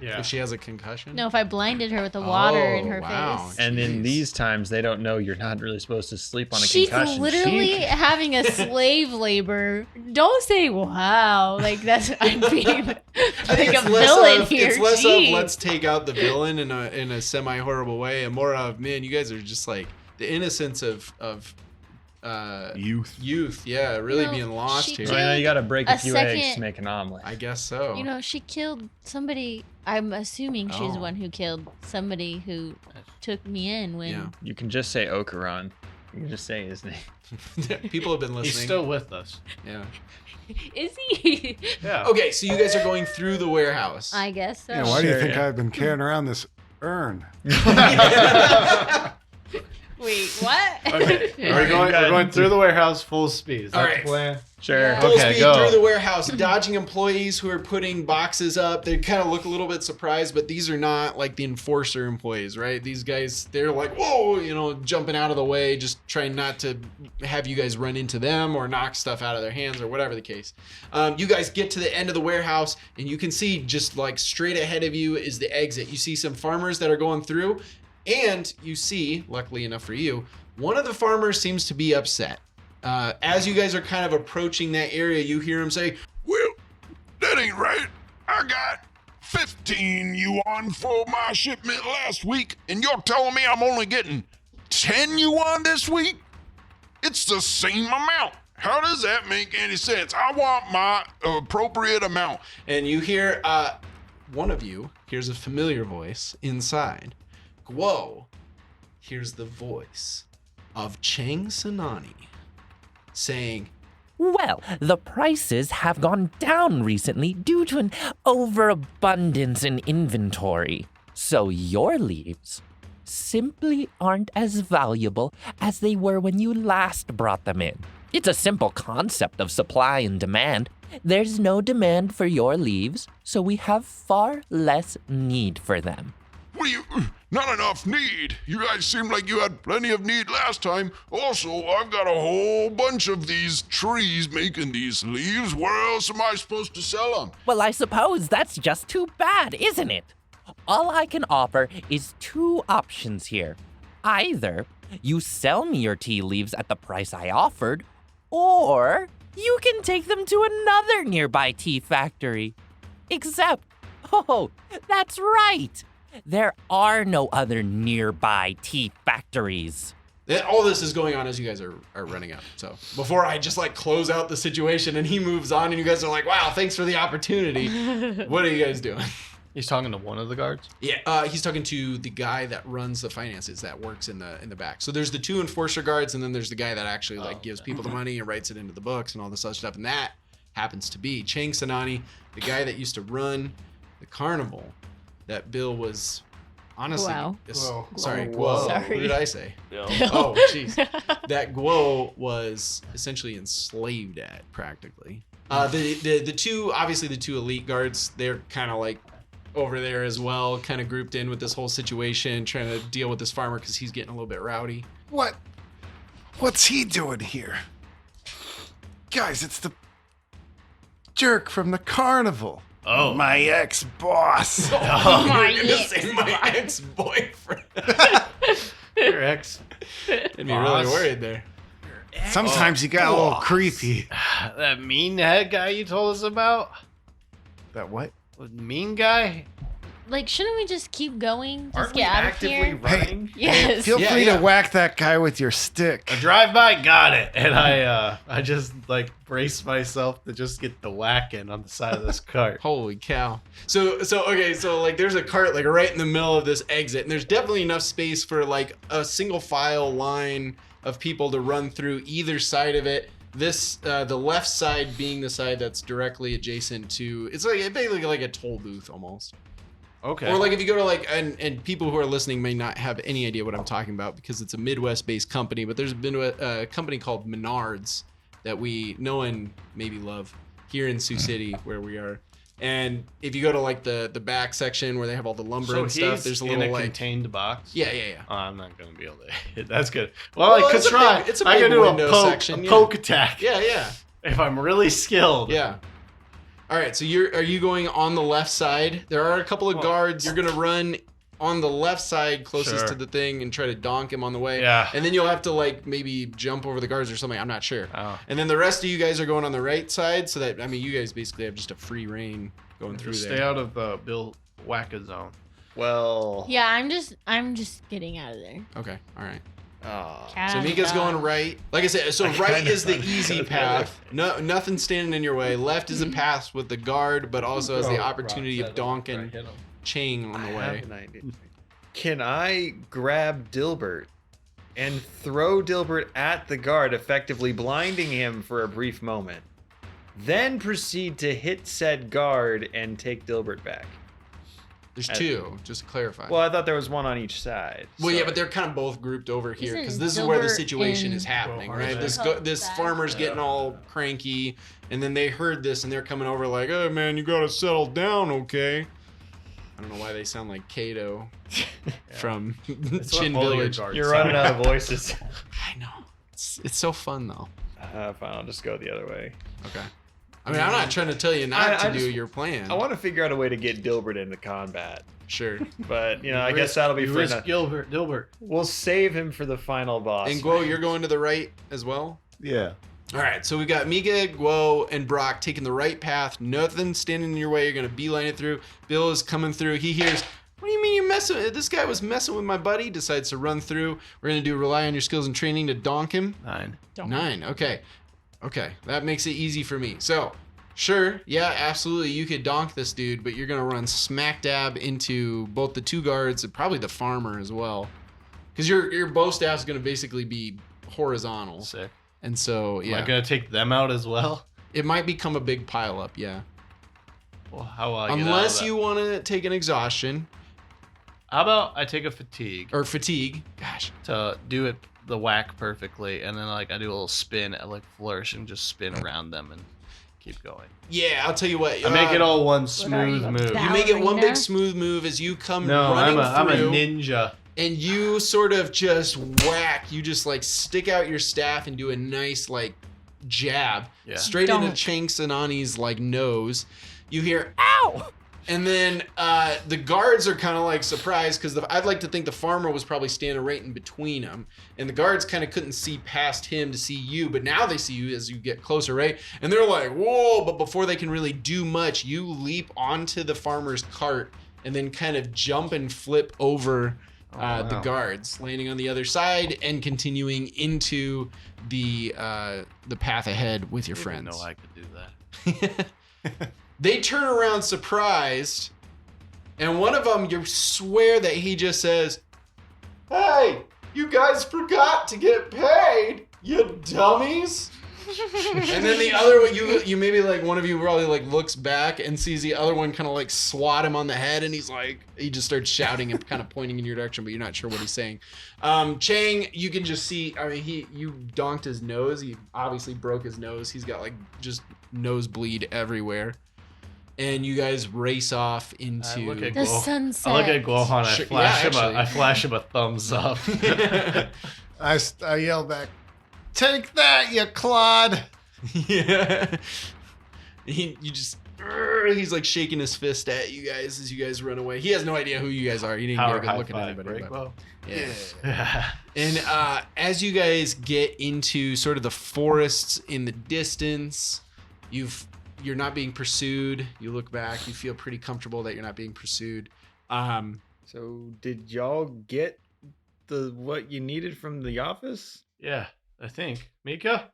Yeah. If she has a concussion? No, if I blinded her with the water in her wow. face. And in Jeez. these times, they don't know you're not really supposed to sleep on a She's concussion. literally She- having a slave labor. Don't say wow. Like that's I'm being like I think a it's less villain of, here. It's less Jeez. of let's take out the villain in a semi horrible way, and more of man, you guys are just like the innocence of Youth. yeah, really You know, being lost she here. So, you know, you got to break a A few eggs second- to make an omelet. I guess so. You know, she killed somebody. I'm assuming she's the Oh. one who killed somebody who took me in when. Yeah. You can just say Okuran. You can just say his name. People have been listening. He's still with us. Yeah. Is he? Yeah. Okay, so you guys are going through the warehouse. I guess so. Yeah, why do you Sure, think yeah. I've been carrying around this urn? Wait, what? Okay. We're going through the warehouse full speed. Is that All the right. plan? Sure. Yeah. Full Okay, speed go. through the warehouse, dodging employees who are putting boxes up. They kind of look a little bit surprised, but these are not like the enforcer employees, right? These guys, they're like, whoa, you know, jumping out of the way, just trying not to have you guys run into them or knock stuff out of their hands or whatever the case. You guys get to the end of the warehouse, and you can see just like straight ahead of you is the exit. You see some farmers that are going through, and you see, luckily enough for you, one of the farmers seems to be upset. As you guys are kind of approaching that area, you hear him say, Well, that ain't right. I got 15 yuan for my shipment last week, and you're telling me I'm only getting 10 yuan this week? It's the same amount. How does that make any sense? I want my appropriate amount. and you hear one of you hears a familiar voice inside. Guo hears the voice of Chang Sanani saying, Well, the prices have gone down recently due to an overabundance in inventory. So your leaves simply aren't as valuable as they were when you last brought them in. It's a simple concept of supply and demand. There's no demand for your leaves, so we have far less need for them. What do you... Not enough need. You guys seemed like you had plenty of need last time. Also, I've got a whole bunch of these trees making these leaves. Where else am I supposed to sell them? Well, I suppose that's just too bad, isn't it? All I can offer is two options here. Either you sell me your tea leaves at the price I offered, or you can take them to another nearby tea factory. Except, oh, that's right. There are no other nearby tea factories. all this is going on as you guys are running up. So before I just like close out the situation and he moves on and you guys are like, wow, thanks for the opportunity. What are you guys doing? He's talking to one of the guards? Yeah, he's talking to the guy that runs the finances that works in the back. So there's the two enforcer guards, and then there's the guy that actually like gives people the money and writes it into the books and all this other stuff. And that happens to be Chang Sanani, the guy that used to run the carnival that Bill was honestly. Sorry, Guo. Sorry. What did I say? No. Oh, jeez. That Guo was essentially enslaved at practically. The two, obviously the two elite guards, they're kind of like over there as well, kind of grouped in with this whole situation, trying to deal with this farmer because he's getting a little bit rowdy. What's he doing here? Guys, it's the jerk from the carnival. Oh. My ex-boss. My You're gonna say my ex-boyfriend. Your ex. I'd be really worried there. Sometimes you got a little creepy. That mean head guy you told us about? That what? Mean guy? Like, shouldn't we just keep going? Just Aren't we get out of actively here? running? Yes. Feel Yeah, free yeah. to whack that guy with your stick. A drive-by, got it. And I just like brace myself to just get the whacking on the side of this cart. Holy cow. So like there's a cart like right in the middle of this exit, and there's definitely enough space for like a single file line of people to run through either side of it. This the left side being the side that's directly adjacent to, it's like basically like a toll booth almost. Okay. Or like if you go to like, and people who are listening may not have any idea what I'm talking about because it's a Midwest-based company, but there's been a company called Menards that we know and maybe love here in Sioux City where we are. And if you go to like the back section where they have all the lumber so and stuff, he's there's a in little a like contained box? yeah. Oh, I'm not gonna be able to hit. That's good. Well, I could it's a try. big- it's a I big could do a window poke, section, a yeah. poke attack. Yeah. If I'm really skilled. Yeah. All right, so are you going on the left side? There are a couple of guards. You're gonna run on the left side closest Sure. to the thing and try to donk him on the way. Yeah. And then you'll have to like maybe jump over the guards or something. I'm not sure. Oh. And then the rest of you guys are going on the right side, so that you guys basically have just a free reign going through Just there. stay out of Bill Wacka zone. Well, Yeah, I'm just getting out of there. Okay. All right. Cat So Mika's dog. going right. Like I said, so right is the easy path. No, nothing standing in your way. Left is a path with the guard, but also has the opportunity of donking Chang on the way. Can I grab Dilbert and throw Dilbert at the guard, effectively blinding him for a brief moment. Then proceed to hit said guard and take Dilbert back. There's two, just to clarify. Well, I thought there was one on each side. Well, yeah, but they're kind of both grouped over here because Isn't this is where the Dilbert situation in- is happening, Well, right? right. This farmer's getting all cranky, and then they heard this and they're coming over like, "Hey, man, you gotta settle down, okay?" I don't know why they sound like Kato from Chin Village. You're running out of voices. I know. It's so fun though. Fine, I'll just go the other way. Okay. I mean, I'm not trying to tell you not to do your plan. I want to figure out a way to get Dilbert into combat. Sure. But, I guess that'll be for another. Dilbert. We'll save him for the final boss. And Guo, you're going to the right as well? Yeah. All right, so we got Mika, Guo, and Brock taking the right path. Nothing standing in your way. You're going to beeline it through. Bill is coming through. He hears, "What do you mean you're messing with this guy was messing with my buddy?" Decides to run through. We're going to do rely on your skills and training to donk him. 9. 9, okay. Okay, that makes it easy for me. So, sure, yeah, absolutely, you could donk this dude, but you're going to run smack dab into both the 2 guards and probably the farmer as well. Because your bow staff is going to basically be horizontal. Sick. And so, yeah. Am I going to take them out as well? It might become a big pile up, yeah. Well, how will I get out of Unless that? you want to take an exhaustion How about I take a fatigue or fatigue. Gosh. to do it the whack perfectly, and then I do a little spin, flourish and just spin around them and keep going. Yeah, I'll tell you what. I make it all one smooth you, move. You make it one ballerina? big smooth move as you come No, running I'm a through. ninja. And you sort of just whack. You just stick out your staff and do a nice jab straight into Chanks and Ani's nose. You hear "ow," and then the guards are kind of surprised because I'd like to think the farmer was probably standing right in between them, and the guards kind of couldn't see past him to see you, but now they see you as you get closer, right? And they're like, "Whoa!" But before they can really do much, you leap onto the farmer's cart and then kind of jump and flip over. The guards, landing on the other side and continuing into the path ahead with your friends. I didn't know I could do that. They turn around surprised, and one of them, you swear that he just says, "Hey, you guys forgot to get paid, you dummies." And then the other one, you maybe one of you probably looks back and sees the other one kind of swat him on the head, and he just starts shouting and kind of pointing in your direction, but you're not sure what he's saying. Chang, you can just see, you donked his nose. He obviously broke his nose. He's got just nosebleed everywhere. And you guys race off into the sunset. I look at Gohan. I flash him a thumbs up. I yell back, "Take that, you clod!" Yeah. He's shaking his fist at you guys as you guys run away. He has no idea who you guys are. He didn't get a good look at anybody. But, yeah. And as you guys get into sort of the forests in the distance, you're not being pursued. You look back. You feel pretty comfortable that you're not being pursued. So did y'all get what you needed from the office? Yeah, I think. Mika?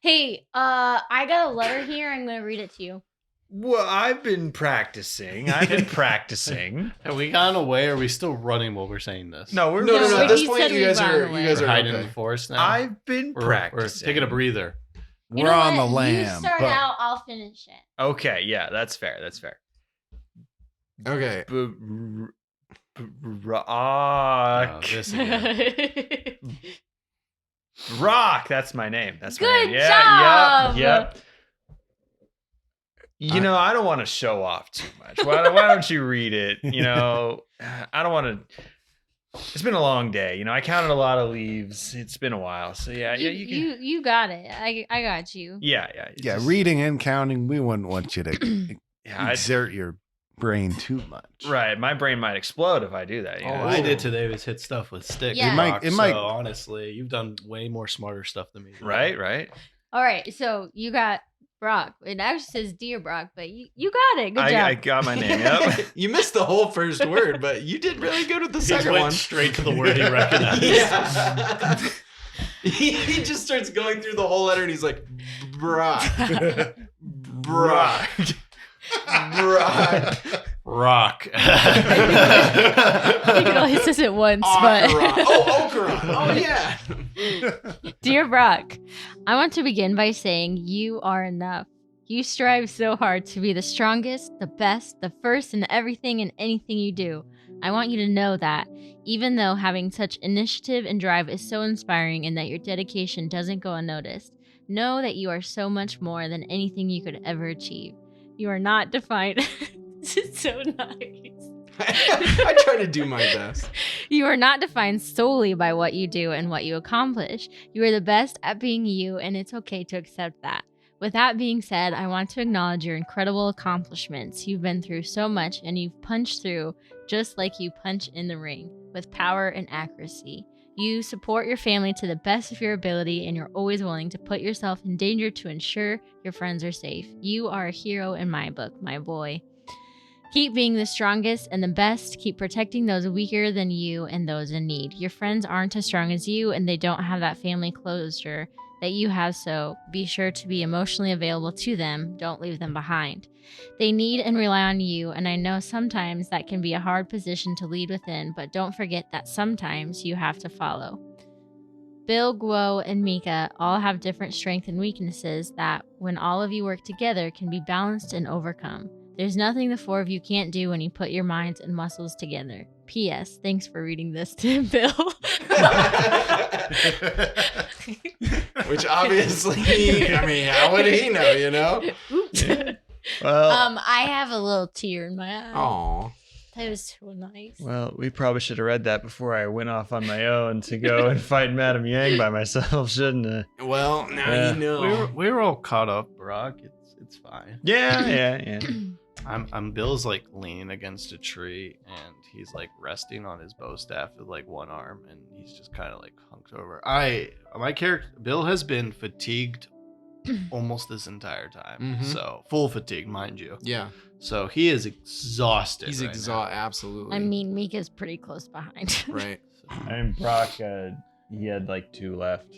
Hey, I got a letter here. I'm going to read it to you. Well, I've been practicing. Have we gone away, or are we still running while we're saying this? No, we're no. At this he point, said you we guys ran are away. you guys We're are hiding okay. in the forest now. I've been We're practicing. taking a breather. You We're know on what? the lam. You start but out, I'll finish it. Okay, yeah, that's fair. Okay. Rock. Oh, this again. Rock. That's my name. That's my Good name. Yeah, job. Yep. I don't want to show off too much. Why don't you read it? I don't want to. It's been a long day. I counted a lot of leaves. It's been a while. So yeah, you can. You got it. I got you. Yeah. yeah, reading and counting, we wouldn't want you to exert your brain too much. Right, my brain might explode if I do that. All I did today was hit stuff with sticks. Yeah. It might- So honestly, you've done way more smarter stuff than me. Right. All right, so you got Brock. It actually says Dear Brock, but you got it. Good job. I got my name. Yep. You missed the whole first word, but you did really good with the He second went one. straight to the word he recognized. Yeah. He just starts going through the whole letter and he's like, Brock. Brock. Brock. Rock. I think it only says it once, but Okuran. Oh yeah. Dear Brock, I want to begin by saying you are enough. You strive so hard to be the strongest, the best, the first in everything and anything you do. I want you to know that, even though having such initiative and drive is so inspiring and that your dedication doesn't go unnoticed, know that you are so much more than anything you could ever achieve. You are not defined. This is so nice. I try to do my best. You are not defined solely by what you do and what you accomplish. You are the best at being you, and it's okay to accept that. With that being said, I want to acknowledge your incredible accomplishments. You've been through so much, and you've punched through just like you punch in the ring, with power and accuracy. You support your family to the best of your ability, and you're always willing to put yourself in danger to ensure your friends are safe. You are a hero in my book, my boy. Keep being the strongest and the best. Keep protecting those weaker than you and those in need. Your friends aren't as strong as you, and they don't have that family closure that you have, so be sure to be emotionally available to them. Don't leave them behind. They need and rely on you, and I know sometimes that can be a hard position to lead within, but don't forget that sometimes you have to follow. Bill, Guo, and Mika all have different strengths and weaknesses that, when all of you work together, can be balanced and overcome. There's nothing the four of you can't do when you put your minds and muscles together. P.S. Thanks for reading this to Bill. Which obviously, I mean, how would he know, you know? Oops. Well, I have a little tear in my eye. Aw. That was so nice. well, we probably should have read that before I went off on my own to go and fight Madame Yang by myself, shouldn't I? Well, now Yeah. you know. We were all caught up, Brock. It's fine. Yeah. I'm Bill's like leaning against a tree and he's like resting on his bow staff with like one arm and he's just kind of like hunked over. My character Bill has been fatigued almost this entire time. Mhm. So full fatigue, mind you. Yeah. So he is exhausted. He's right exhausted. Absolutely. I mean, Mika's pretty close behind. Right. I mean, Brock, he had like 2 left.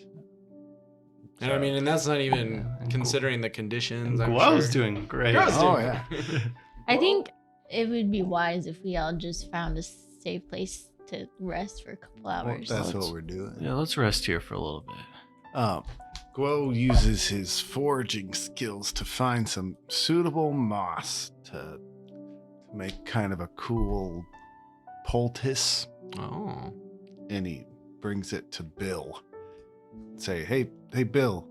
And I mean, and that's not even Yeah. considering the conditions. I'm Guo's sure. doing great. Guo's Oh, doing yeah. great. I think it would be wise if we all just found a safe place to rest for a couple Well, hours. that's what we're doing. Yeah, let's rest here for a little bit. Guo uses his foraging skills to find some suitable moss to make kind of a cool poultice, Oh. and he brings it to Bill. Say, hey, Bill,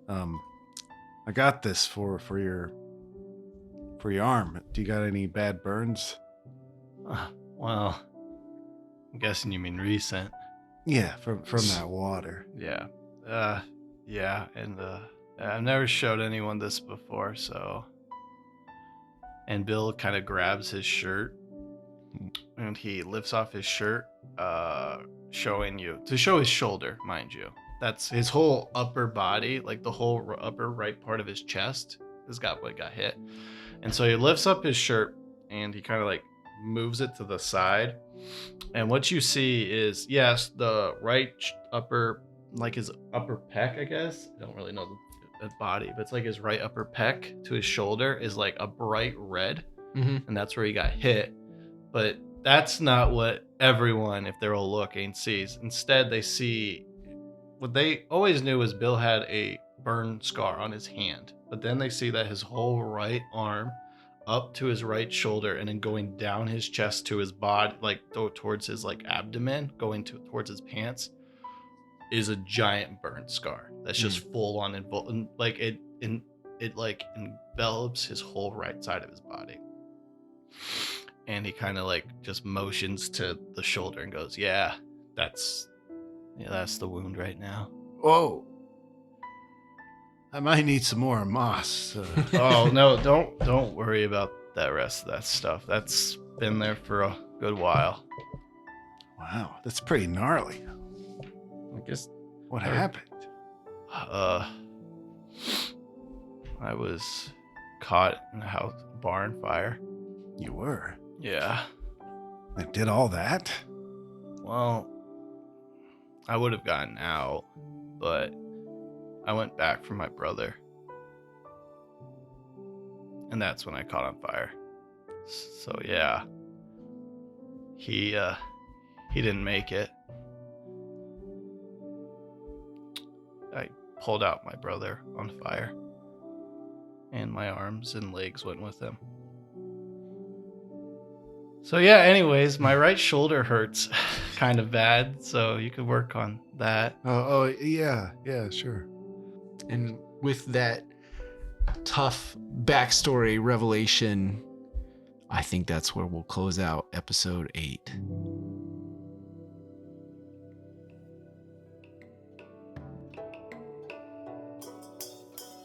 I got this for your arm. Do you got any bad burns? Well, I'm guessing you mean recent. Yeah, from that water. Yeah. Yeah, and I've never showed anyone this before, so. And Bill kind of grabs his shirt and he lifts off his shirt, showing you to show his shoulder, mind you. That's his whole upper body, like the whole upper right part of his chest has got what got hit. And so he lifts up his shirt and he kind of like moves it to the side. And what you see is, yes, the right upper, like his upper pec, I guess. I don't really know the body, but it's like his right upper pec to his shoulder is like a bright red. Mm-hmm. And that's where he got hit. But that's not what everyone, if they're all looking, sees. Instead, they see what they always knew was Bill had a burn scar on his hand. But then they see that his whole right arm up to his right shoulder and then going down his chest to his body, like towards his like abdomen, going towards his pants, is a giant burn scar that's just full on and like it like envelops his whole right side of his body. And he kind of like just motions to the shoulder and goes, yeah, that's the wound right now. Whoa. I might need some more moss. Oh no, don't worry about that rest of that stuff. That's been there for a good while. Wow, that's pretty gnarly. I guess What happened? I was caught in a house barn fire. You were? Yeah. I did all that? Well, I would have gotten out, but I went back for my brother. And that's when I caught on fire. So yeah, he didn't make it. I pulled out my brother on fire, and my arms and legs went with him. So yeah, anyways, my right shoulder hurts kind of bad, so you could work on that. Oh, yeah, sure. And with that tough backstory revelation, I think that's where we'll close out episode 8.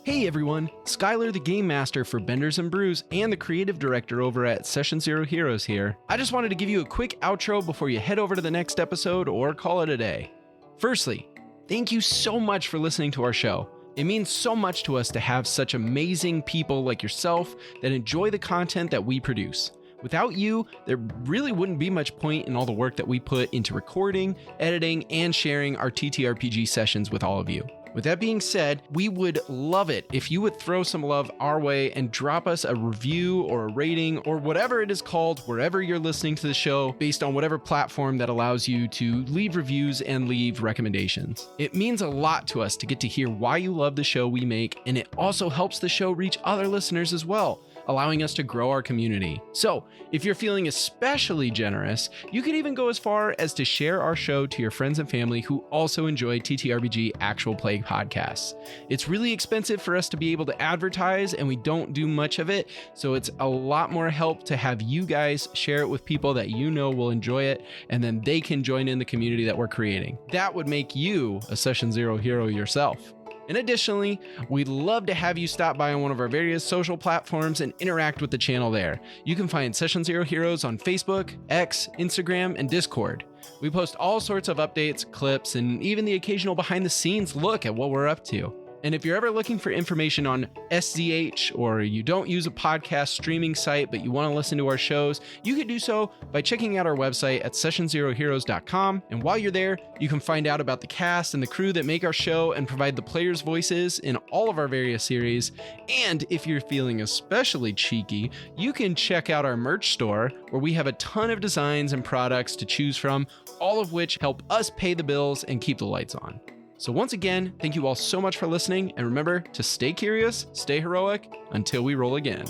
Hey everyone, Skylar the Game Master for Benders Brews and the Creative Director over at Session Zero Heroes here. I just wanted to give you a quick outro before you head over to the next episode or call it a day. Firstly, thank you so much for listening to our show. It means so much to us to have such amazing people like yourself that enjoy the content that we produce. Without you, there really wouldn't be much point in all the work that we put into recording, editing, and sharing our TTRPG sessions with all of you. With that being said, we would love it if you would throw some love our way and drop us a review or a rating or whatever it is called wherever you're listening to the show, based on whatever platform that allows you to leave reviews and leave recommendations. It means a lot to us to get to hear why you love the show we make, and it also helps the show reach other listeners as well, allowing us to grow our community. So, if you're feeling especially generous, you could even go as far as to share our show to your friends and family who also enjoy TTRPG actual play podcasts. It's really expensive for us to be able to advertise, and we don't do much of it, so it's a lot more help to have you guys share it with people that you know will enjoy it, and then they can join in the community that we're creating. That would make you a Session Zero hero yourself. And additionally, we'd love to have you stop by on one of our various social platforms and interact with the channel there. You can find Session Zero Heroes on Facebook, X, Instagram, and Discord. We post all sorts of updates, clips, and even the occasional behind-the-scenes look at what we're up to. And if you're ever looking for information on SZH, or you don't use a podcast streaming site but you want to listen to our shows, you can do so by checking out our website at sessionzeroheroes.com. And while you're there, you can find out about the cast and the crew that make our show and provide the players' voices in all of our various series. And if you're feeling especially cheeky, you can check out our merch store, where we have a ton of designs and products to choose from, all of which help us pay the bills and keep the lights on. So once again, thank you all so much for listening, and remember to stay curious, stay heroic, until we roll again.